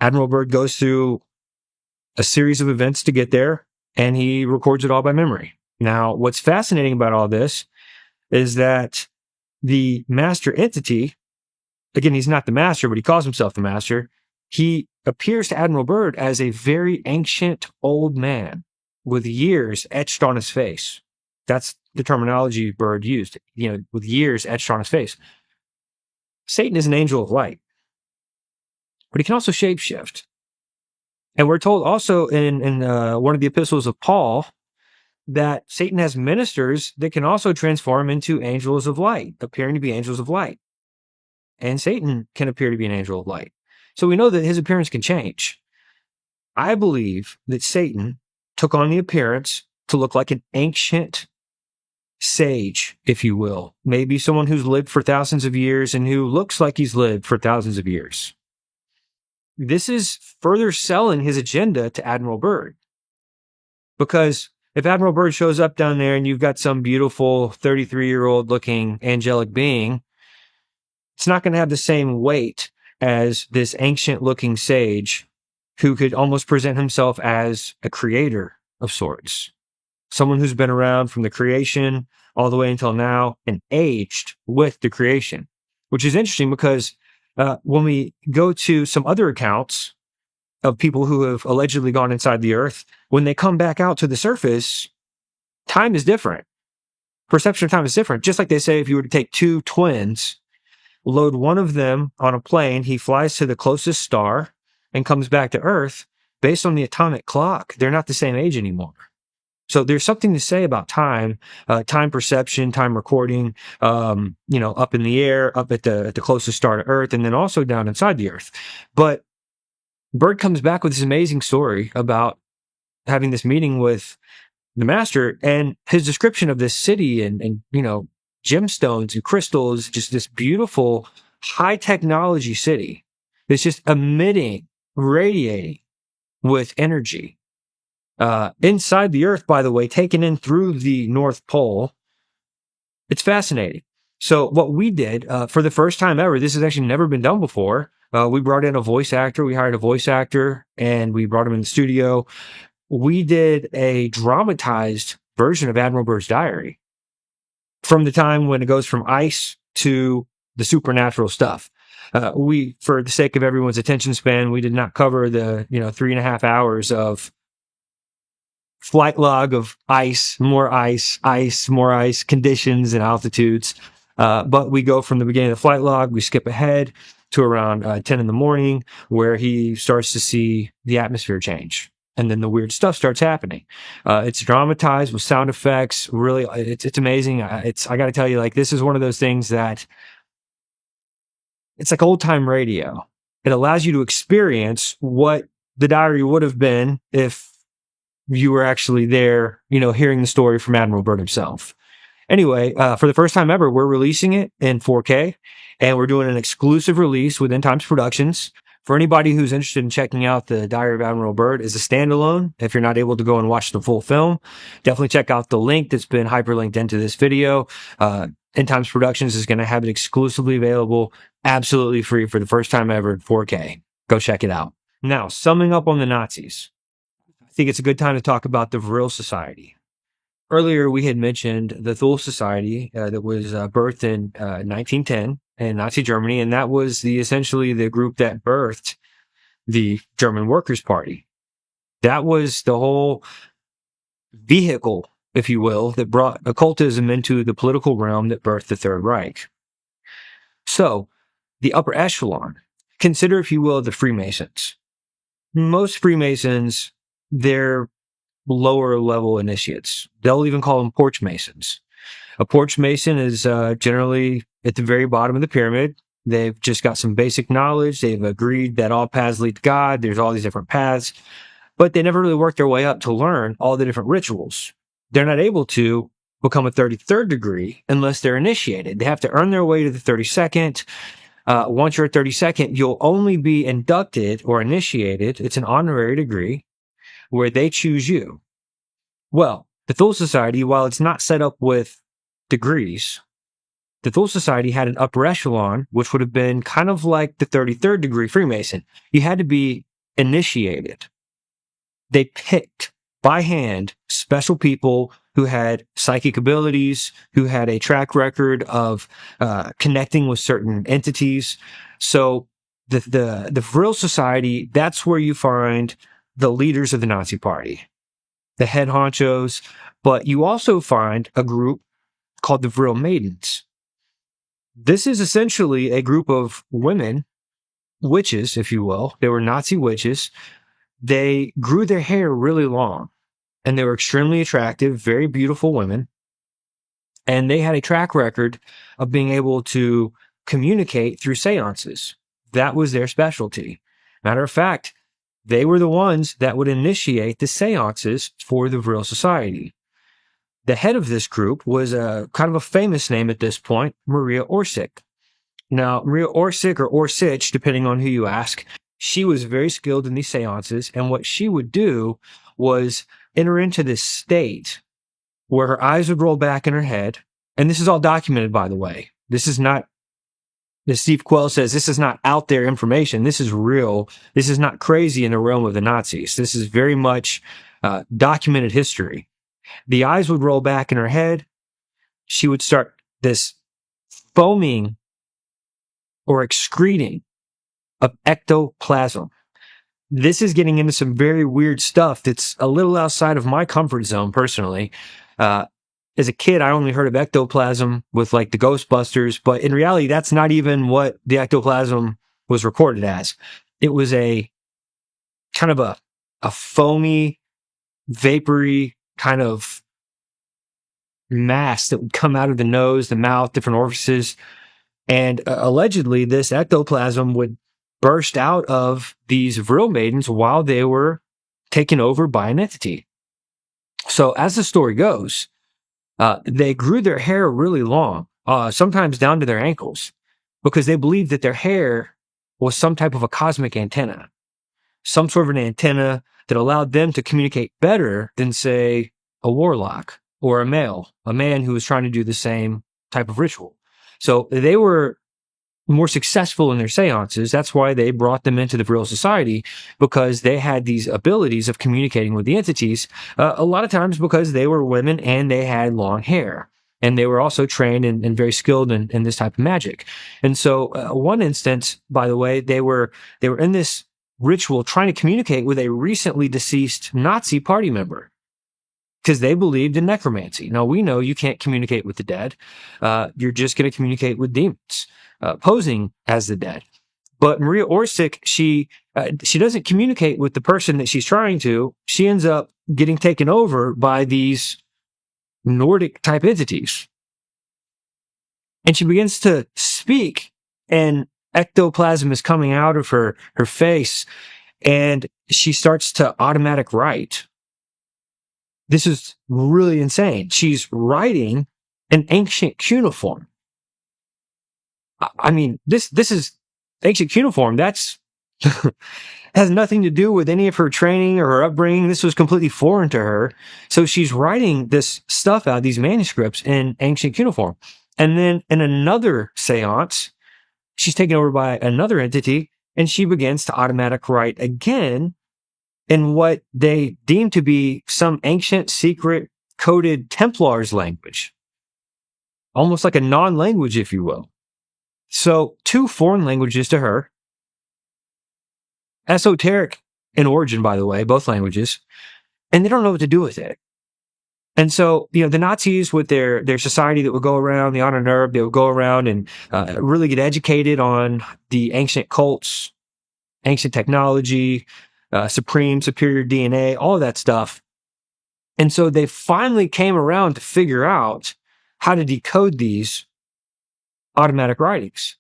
Speaker 1: Admiral Byrd goes through a series of events to get there, and he records it all by memory. Now, what's fascinating about all this is that the master entity, again, he's not the master, but he calls himself the master. He appears to Admiral Byrd as a very ancient old man with years etched on his face. That's the terminology Byrd used, with years etched on his face. Satan is an angel of light, but he can also shapeshift. And we're told also in one of the epistles of Paul that Satan has ministers that can also transform into angels of light, appearing to be angels of light. And Satan can appear to be an angel of light. So we know that his appearance can change. I believe that Satan took on the appearance to look like an ancient sage, if you will. Maybe someone who's lived for thousands of years and who looks like he's lived for thousands of years. This is further selling his agenda to Admiral Byrd. Because if Admiral Byrd shows up down there and you've got some beautiful 33-year-old looking angelic being, it's not going to have the same weight as this ancient looking sage who could almost present himself as a creator of sorts. Someone who's been around from the creation all the way until now and aged with the creation, which is interesting because when we go to some other accounts of people who have allegedly gone inside the earth, when they come back out to the surface, time is different. Perception of time is different. Just like they say, if you were to take two twins, load one of them on a plane, he flies to the closest star and comes back to Earth. Based on the atomic clock, they're not the same age anymore. So there's something to say about time, time perception, time recording, up in the air, up at the closest star to Earth, and then also down inside the Earth. But Byrd comes back with this amazing story about having this meeting with the master, and his description of this city and gemstones and crystals, just this beautiful high technology city that's just radiating with energy. Inside the earth, by the way, taken in through the North Pole. It's fascinating. So what we did, for the first time ever, this has actually never been done before. We brought in a voice actor. We hired a voice actor and we brought him in the studio. We did a dramatized version of Admiral Byrd's diary from the time when it goes from ice to the supernatural stuff. For the sake of everyone's attention span, we did not cover the, 3.5 hours of flight log of ice, more ice, more ice, conditions and altitudes. But we go from the beginning of the flight log, we skip ahead to around 10 in the morning where he starts to see the atmosphere change. And then the weird stuff starts happening. It's dramatized with sound effects. Really, it's amazing. I got to tell you, this is one of those things that it's like old time radio. It allows you to experience what the diary would have been if you were actually there, hearing the story from Admiral Byrd himself. Anyway, for the first time ever, we're releasing it in 4K, and we're doing an exclusive release with End Times Productions. For anybody who's interested in checking out the Diary of Admiral Byrd as a standalone, if you're not able to go and watch the full film, definitely check out the link that's been hyperlinked into this video. End Times Productions is going to have it exclusively available, absolutely free for the first time ever in 4K. Go check it out. Now, summing up on the Nazis, I think it's a good time to talk about the Vril Society. Earlier, we had mentioned the Thule Society that was birthed in 1910 in Nazi Germany, and that was essentially the group that birthed the German Workers' Party. That was the whole vehicle, if you will, that brought occultism into the political realm that birthed the Third Reich. So, the upper echelon, consider, if you will, the Freemasons. Most Freemasons, they're lower level initiates. They'll even call them porch masons. A porch mason is generally at the very bottom of the pyramid. They've just got some basic knowledge. They've agreed that all paths lead to God. There's all these different paths, but they never really work their way up to learn all the different rituals. They're not able to become a 33rd degree unless they're initiated. They have to earn their way to the 32nd. Once you're a 32nd, you'll only be inducted or initiated. It's an honorary degree where they choose you. Well, the Thule Society, while it's not set up with degrees, the Thule Society had an upper echelon, which would have been kind of like the 33rd degree Freemason. You had to be initiated. They picked by hand special people who had psychic abilities, who had a track record of connecting with certain entities. So the Vril Society, that's where you find the leaders of the Nazi Party, the head honchos, but you also find a group called the Vril Maidens. This is essentially a group of women, witches, if you will. They were Nazi witches. They grew their hair really long, and they were extremely attractive, very beautiful women. And they had a track record of being able to communicate through seances. That was their specialty. Matter of fact, they were the ones that would initiate the seances for the Vril Society. The head of this group was kind of a famous name at this point, Maria Orsic. Now, Maria Orsic or Orsich, depending on who you ask, she was very skilled in these seances, and what she would do was enter into this state where her eyes would roll back in her head, and this is all documented, by the way. This is not, as Steve Quell says, this is not out there information. This is real. This is not crazy in the realm of the Nazis. This is very much documented history. The eyes would roll back in her head. She would start this foaming or excreting of ectoplasm. This is getting into some very weird stuff that's a little outside of my comfort zone personally. As a kid, I only heard of ectoplasm with like the Ghostbusters, but in reality, that's not even what the ectoplasm was recorded as. It was a kind of a foamy, vapory kind of mass that would come out of the nose, the mouth, different orifices. And allegedly, this ectoplasm would burst out of these Vril maidens while they were taken over by an entity. So as the story goes, they grew their hair really long, sometimes down to their ankles, because they believed that their hair was some type of a cosmic antenna, some sort of an antenna that allowed them to communicate better than, say, a warlock or a man who was trying to do the same type of ritual. So they were more successful in their seances. That's why they brought them into the Vril Society, because they had these abilities of communicating with the entities, a lot of times because they were women and they had long hair. And they were also trained and very skilled in this type of magic. And so one instance, by the way, they were in this ritual trying to communicate with a recently deceased Nazi party member, because they believed in necromancy. Now, we know you can't communicate with the dead. You're just going to communicate with demons, posing as the dead. But Maria Orsic, she doesn't communicate with the person that she's trying to. She ends up getting taken over by these Nordic type entities. And she begins to speak, and ectoplasm is coming out of her face, and she starts to automatic write. This is really insane. She's writing an ancient cuneiform. I mean, this is ancient cuneiform. That's has nothing to do with any of her training or her upbringing. This was completely foreign to her. So she's writing this stuff out, these manuscripts in ancient cuneiform. And then in another seance, she's taken over by another entity, and she begins to automatic write again in what they deem to be some ancient, secret, coded Templars language. Almost like a non-language, if you will. So, two foreign languages to her. Esoteric in origin, by the way, both languages. And they don't know what to do with it. And so, the Nazis with their society that would go around, the Honor Nerve, they would go around and really get educated on the ancient cults, ancient technology, superior DNA, all of that stuff. And so they finally came around to figure out how to decode these automatic writings.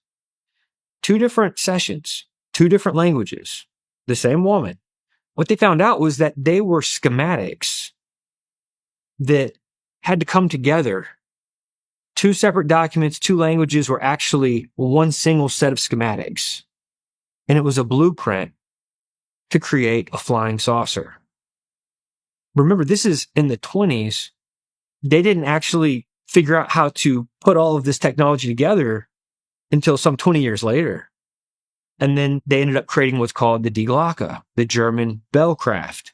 Speaker 1: 2 different sessions, 2 different languages, the same woman. What they found out was that they were schematics that had to come together. 2 separate documents, 2 languages were actually one single set of schematics. And it was a blueprint to create a flying saucer. Remember, this is in the 20s. They didn't actually figure out how to put all of this technology together until some 20 years later. And then they ended up creating what's called the Die Glocke, the German bell craft.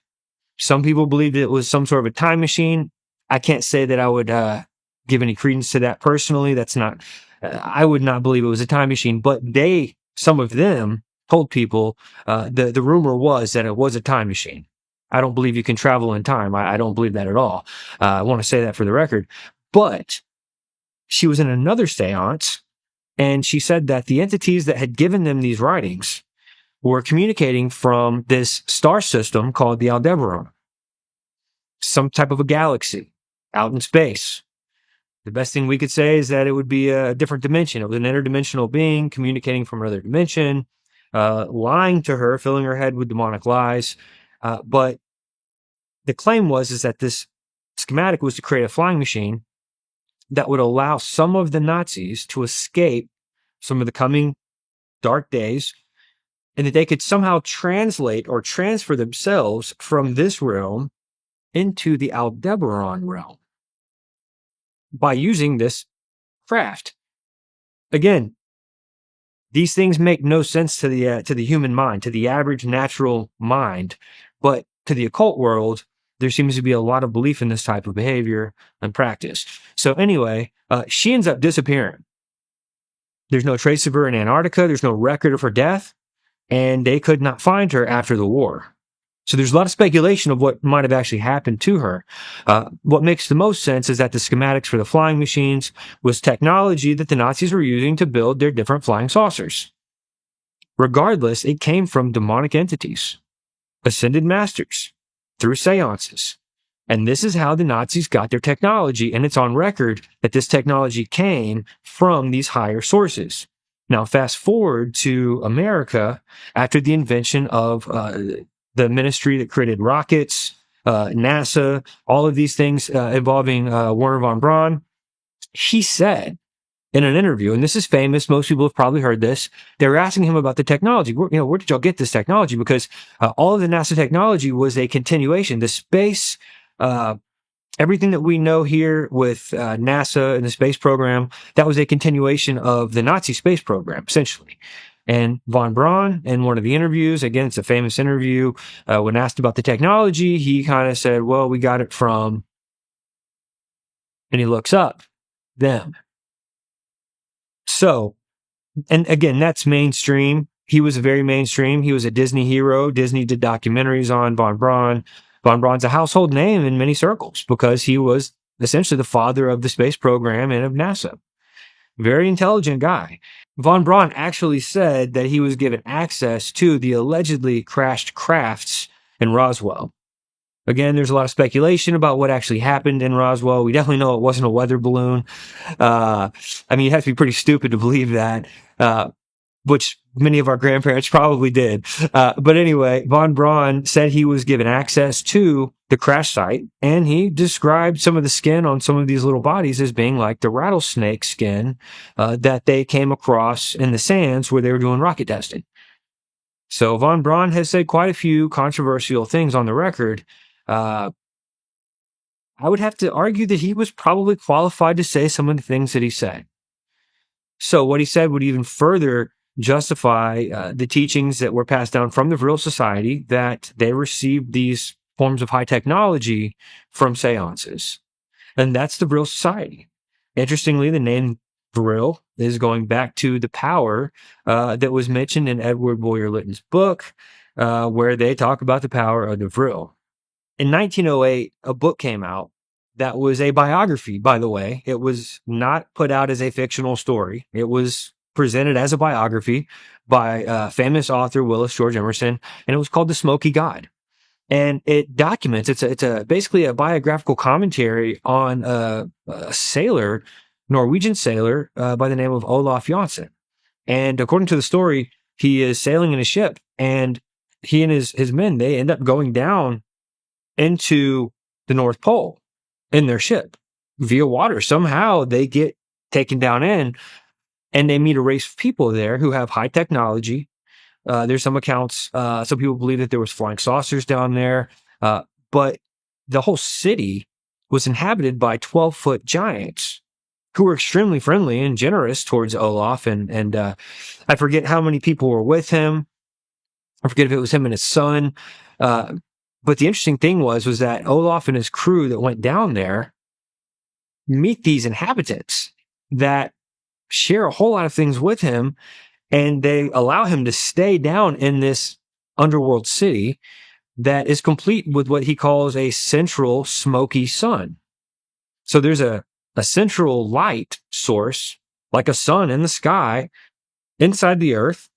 Speaker 1: Some people believed it was some sort of a time machine. I can't say that I would give any credence to that personally. That's not, I would not believe it was a time machine, but some of them told people, the rumor was that it was a time machine. I don't believe you can travel in time. I don't believe that at all. I want to say that for the record. But she was in another seance, and she said that the entities that had given them these writings were communicating from this star system called the Aldebaran, some type of a galaxy out in space. The best thing we could say is that it would be a different dimension. It was an interdimensional being communicating from another dimension, lying to her, filling her head with demonic lies. But the claim is that this schematic was to create a flying machine that would allow some of the Nazis to escape some of the coming dark days, and that they could somehow translate or transfer themselves from this realm into the Aldebaran realm by using this craft. Again, these things make no sense to the human mind, to the average natural mind, but to the occult world, there seems to be a lot of belief in this type of behavior and practice. So anyway, she ends up disappearing. There's no trace of her in Antarctica. There's no record of her death, and they could not find her after the war. So there's a lot of speculation of what might have actually happened to her. What makes the most sense is that the schematics for the flying machines was technology that the Nazis were using to build their different flying saucers. Regardless, it came from demonic entities, ascended masters, through seances. And this is how the Nazis got their technology, and it's on record that this technology came from these higher sources. Now, fast forward to America after the invention of the ministry that created rockets, NASA, all of these things involving Wernher von Braun. He said in an interview, and this is famous, most people have probably heard this, they were asking him about the technology. Where did y'all get this technology? Because all of the NASA technology was a continuation. The space, everything that we know here with NASA and the space program, that was a continuation of the Nazi space program, essentially. And von Braun, in one of the interviews, again, it's a famous interview, when asked about the technology, he kind of said, well, we got it from, and he looks up, them. So, and again, that's mainstream. He was very mainstream. He was a Disney hero. Disney did documentaries on von Braun. Von Braun's a household name in many circles because he was essentially the father of the space program and of NASA. Very intelligent guy. Von Braun actually said that he was given access to the allegedly crashed crafts in Roswell. Again, there's a lot of speculation about what actually happened in Roswell. We definitely know it wasn't a weather balloon. You have to be pretty stupid to believe that, which many of our grandparents probably did. But anyway, von Braun said he was given access to the crash site, and he described some of the skin on some of these little bodies as being like the rattlesnake skin that they came across in the sands where they were doing rocket testing. So von Braun has said quite a few controversial things on the record. I would have to argue that he was probably qualified to say some of the things that he said. So what he said would even further justify the teachings that were passed down from the Vril Society, that they received these forms of high technology from seances. And that's the Vril Society. Interestingly, the name Vril is going back to the power that was mentioned in Edward Boyer Lytton's book, where they talk about the power of the Vril. In 1908, a book came out that was a biography, by the way. It was not put out as a fictional story. It was presented as a biography by famous author Willis George Emerson, and it was called The Smoky God. And it documents, it's basically a biographical commentary on a sailor, Norwegian sailor, by the name of Olaf Jansen. And according to the story, he is sailing in a ship, and he and his men, they end up going down into the North Pole in their ship via water. Somehow they get taken down in, and they meet a race of people there who have high technology. There's some accounts, some people believe that there was flying saucers down there, but the whole city was inhabited by 12-foot giants who were extremely friendly and generous towards Olaf. And I forget how many people were with him. I forget if it was him and his son. But the interesting thing was that Olaf and his crew that went down there meet these inhabitants that share a whole lot of things with him, and they allow him to stay down in this underworld city that is complete with what he calls a central smoky sun. So there's a central light source, like a sun in the sky, inside the earth,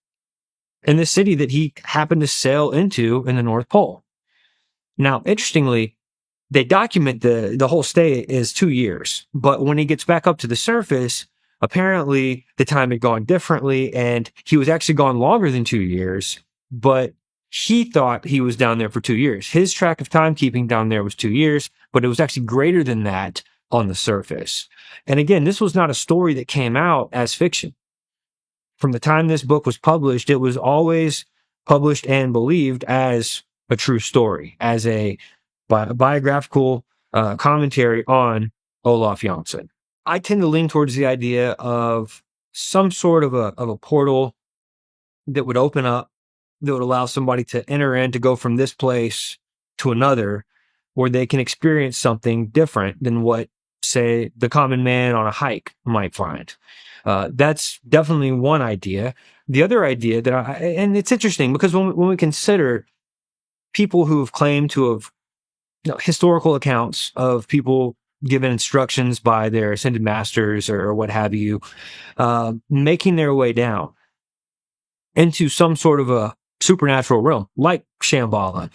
Speaker 1: in the city that he happened to sail into in the North Pole. Now, interestingly, they document the whole stay is 2 years, but when he gets back up to the surface, apparently the time had gone differently, and he was actually gone longer than 2 years, but he thought he was down there for 2 years. His track of timekeeping down there was 2 years, but it was actually greater than that on the surface. And again, this was not a story that came out as fiction. From the time this book was published, it was always published and believed as a true story, as a biographical commentary on Olaf Jansen. I tend to lean towards the idea of some sort of a portal that would open up, that would allow somebody to enter in, to go from this place to another, where they can experience something different than what, say, the common man on a hike might find. That's definitely one idea. The other idea that and it's interesting because when we consider people who have claimed to have, historical accounts of people given instructions by their ascended masters or what have you, making their way down into some sort of a supernatural realm, like Shambhala.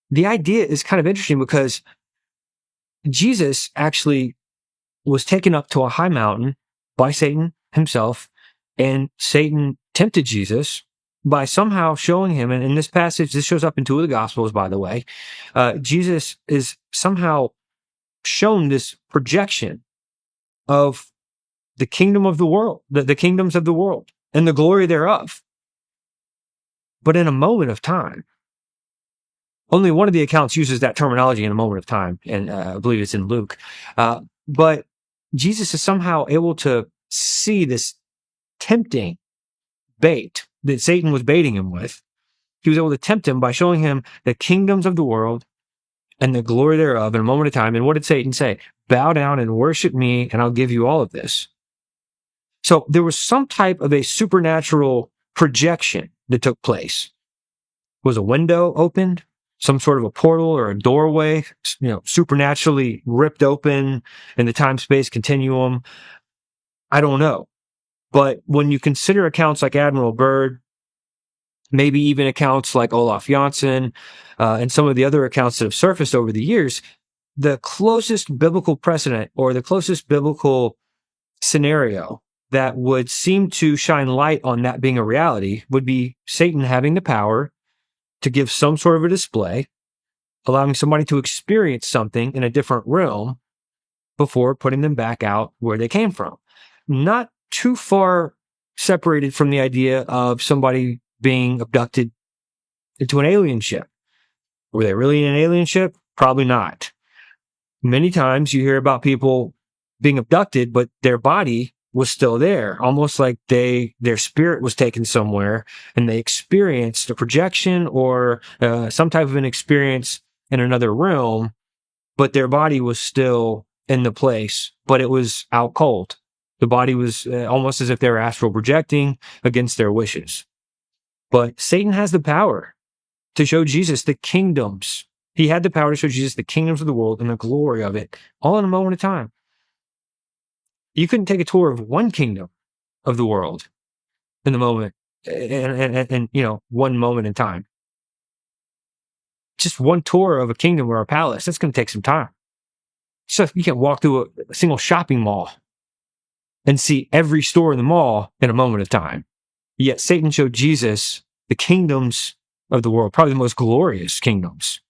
Speaker 1: The idea is kind of interesting because Jesus actually was taken up to a high mountain by Satan himself, and Satan tempted Jesus by somehow showing him, and in this passage, this shows up in 2 of the Gospels, by the way, Jesus is somehow shown this projection of the kingdom of the world, the kingdoms of the world, and the glory thereof. But in a moment of time. Only one of the accounts uses that terminology, in a moment of time, and I believe it's in Luke. But Jesus is somehow able to see this tempting bait that Satan was baiting him with. He was able to tempt him by showing him the kingdoms of the world and the glory thereof in a moment of time. And what did Satan say? Bow down and worship me, and I'll give you all of this. So there was some type of a supernatural projection that took place. Was a window opened? Some sort of a portal or a doorway, supernaturally ripped open in the time-space continuum? I don't know. But when you consider accounts like Admiral Byrd, maybe even accounts like Olaf Jansen, and some of the other accounts that have surfaced over the years, the closest biblical precedent or the closest biblical scenario that would seem to shine light on that being a reality would be Satan having the power to give some sort of a display, allowing somebody to experience something in a different realm before putting them back out where they came from. Not too far separated from the idea of somebody being abducted into an alien ship. Were they really in an alien ship? Probably not. Many times you hear about people being abducted, but their body was still there, almost like their spirit was taken somewhere and they experienced a projection or some type of an experience in another realm, but their body was still in the place, but it was out cold. The body was almost as if they were astral projecting against their wishes. But Satan has the power to show Jesus the kingdoms. He had the power to show Jesus the kingdoms of the world and the glory of it, all in a moment of time. You couldn't take a tour of one kingdom of the world in the moment, and one moment in time. Just one tour of a kingdom or a palace, that's going to take some time. So you can't walk through a single shopping mall and see every store in the mall in a moment of time. Yet Satan showed Jesus the kingdoms of the world, probably the most glorious kingdoms.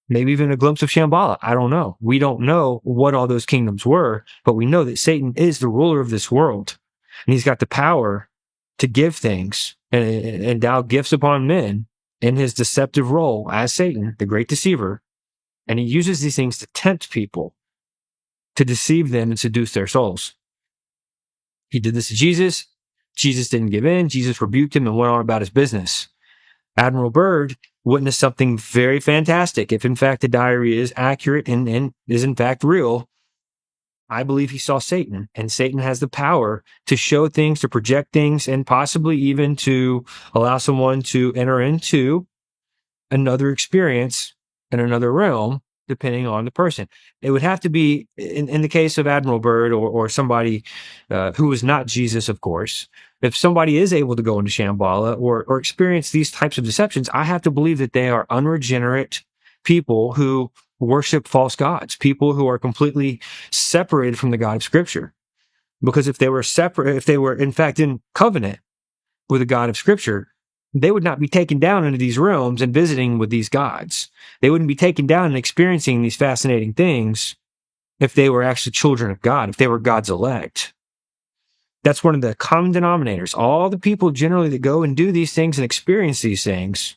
Speaker 1: Maybe even a glimpse of Shambhala. I don't know. We don't know what all those kingdoms were, but we know that Satan is the ruler of this world. And he's got the power to give things and endow gifts upon men in his deceptive role as Satan, the great deceiver. And he uses these things to tempt people, to deceive them and seduce their souls. He did this to Jesus. Jesus didn't give in. Jesus rebuked him and went on about his business. Admiral Byrd witnessed something very fantastic. If in fact the diary is accurate and is in fact real, I believe he saw Satan, and Satan has the power to show things, to project things, and possibly even to allow someone to enter into another experience in another realm, depending on the person. It would have to be, in the case of Admiral Byrd or somebody who was not Jesus, of course, if somebody is able to go into Shambhala or experience these types of deceptions, I have to believe that they are unregenerate people who worship false gods, people who are completely separated from the God of Scripture. Because if they were separate, if they were in fact in covenant with the God of Scripture, they would not be taken down into these realms and visiting with these gods. They wouldn't be taken down and experiencing these fascinating things if they were actually children of God, if they were God's elect. That's one of the common denominators. All the people generally that go and do these things and experience these things,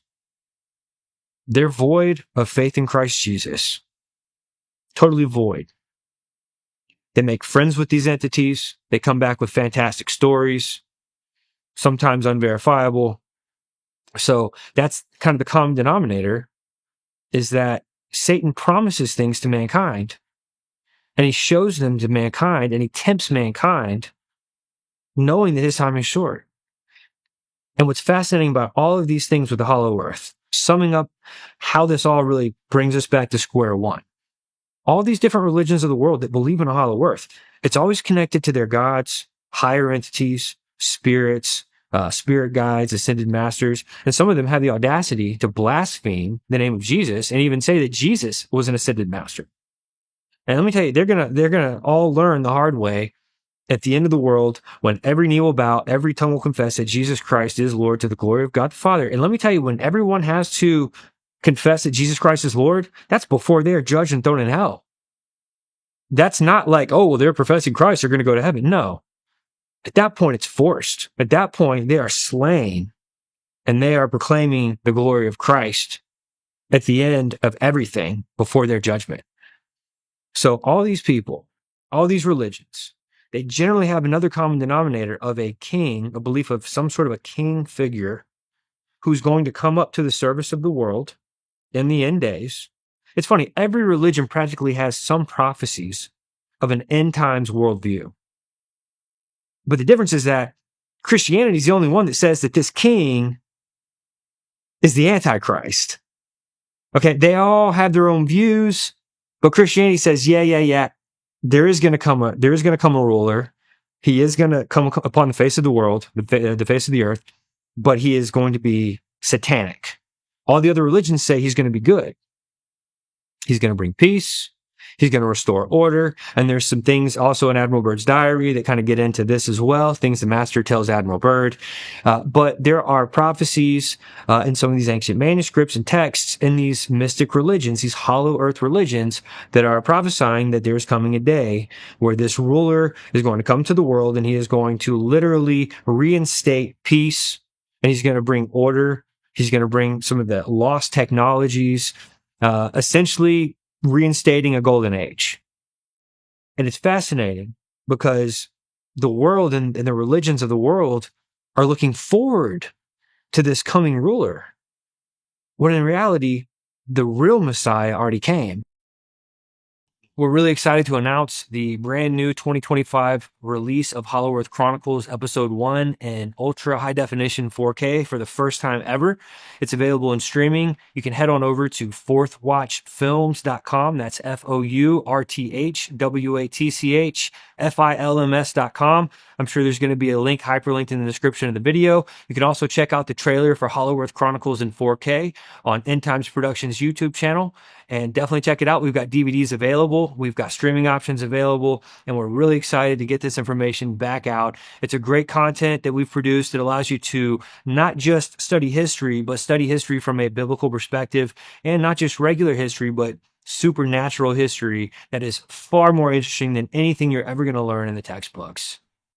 Speaker 1: they're void of faith in Christ Jesus. Totally void. They make friends with these entities. They come back with fantastic stories, sometimes unverifiable. So that's kind of the common denominator, is that Satan promises things to mankind, and he shows them to mankind, and he tempts mankind, knowing that his time is short. And what's fascinating about all of these things with the hollow earth, summing up how this all really brings us back to square one. All these different religions of the world that believe in a hollow earth, it's always connected to their gods, higher entities, spirits, spirit guides, ascended masters, and some of them have the audacity to blaspheme the name of Jesus and even say that Jesus was an ascended master. And let me tell you, they're gonna all learn the hard way at the end of the world, when every knee will bow, every tongue will confess that Jesus Christ is Lord to the glory of God the Father. And let me tell you, when everyone has to confess that Jesus Christ is Lord, that's before they are judged and thrown in hell. That's not like, oh, well, they're professing Christ, they're going to go to heaven. No. At that point, it's forced. At that point, they are slain, and they are proclaiming the glory of Christ at the end of everything before their judgment. So all these people, all these religions, they generally have another common denominator of a king, a belief of some sort of a king figure who's going to come up to the service of the world in the end days. It's funny, every religion practically has some prophecies of an end times worldview. But the difference is that Christianity is the only one that says that this king is the Antichrist. Okay, they all have their own views, but Christianity says, yeah. There is going to come a ruler. He is going to come upon the face of the world, the face of the earth, but he is going to be satanic. All the other religions say he's going to be good. He's going to bring peace. He's going to restore order. And there's some things also in Admiral Byrd's diary that kind of get into this as well, things the master tells Admiral Byrd. But there are prophecies in some of these ancient manuscripts and texts in these mystic religions, these hollow earth religions, that are prophesying that there's coming a day where this ruler is going to come to the world and he is going to literally reinstate peace, and he's going to bring order. He's going to bring some of the lost technologies, essentially reinstating a golden age. And it's fascinating because the world and the religions of the world are looking forward to this coming ruler, when in reality, the real Messiah already came. We're really excited to announce the brand new 2025 release of Hollow Earth Chronicles Episode 1 in ultra high definition 4K for the first time ever. It's available in streaming. You can head on over to fourthwatchfilms.com. That's FOURTHWATCHFILMS.com. I'm sure there's going to be a link hyperlinked in the description of the video. You can also check out the trailer for Hollow Earth Chronicles in 4K on End Times Productions YouTube channel, and definitely check it out. We've got DVDs available. We've got streaming options available, and we're really excited to get this information back out. It's a great content that we've produced that allows you to not just study history, but study history from a biblical perspective, and not just regular history, but supernatural history that is far more interesting than anything you're ever going to learn in the textbooks.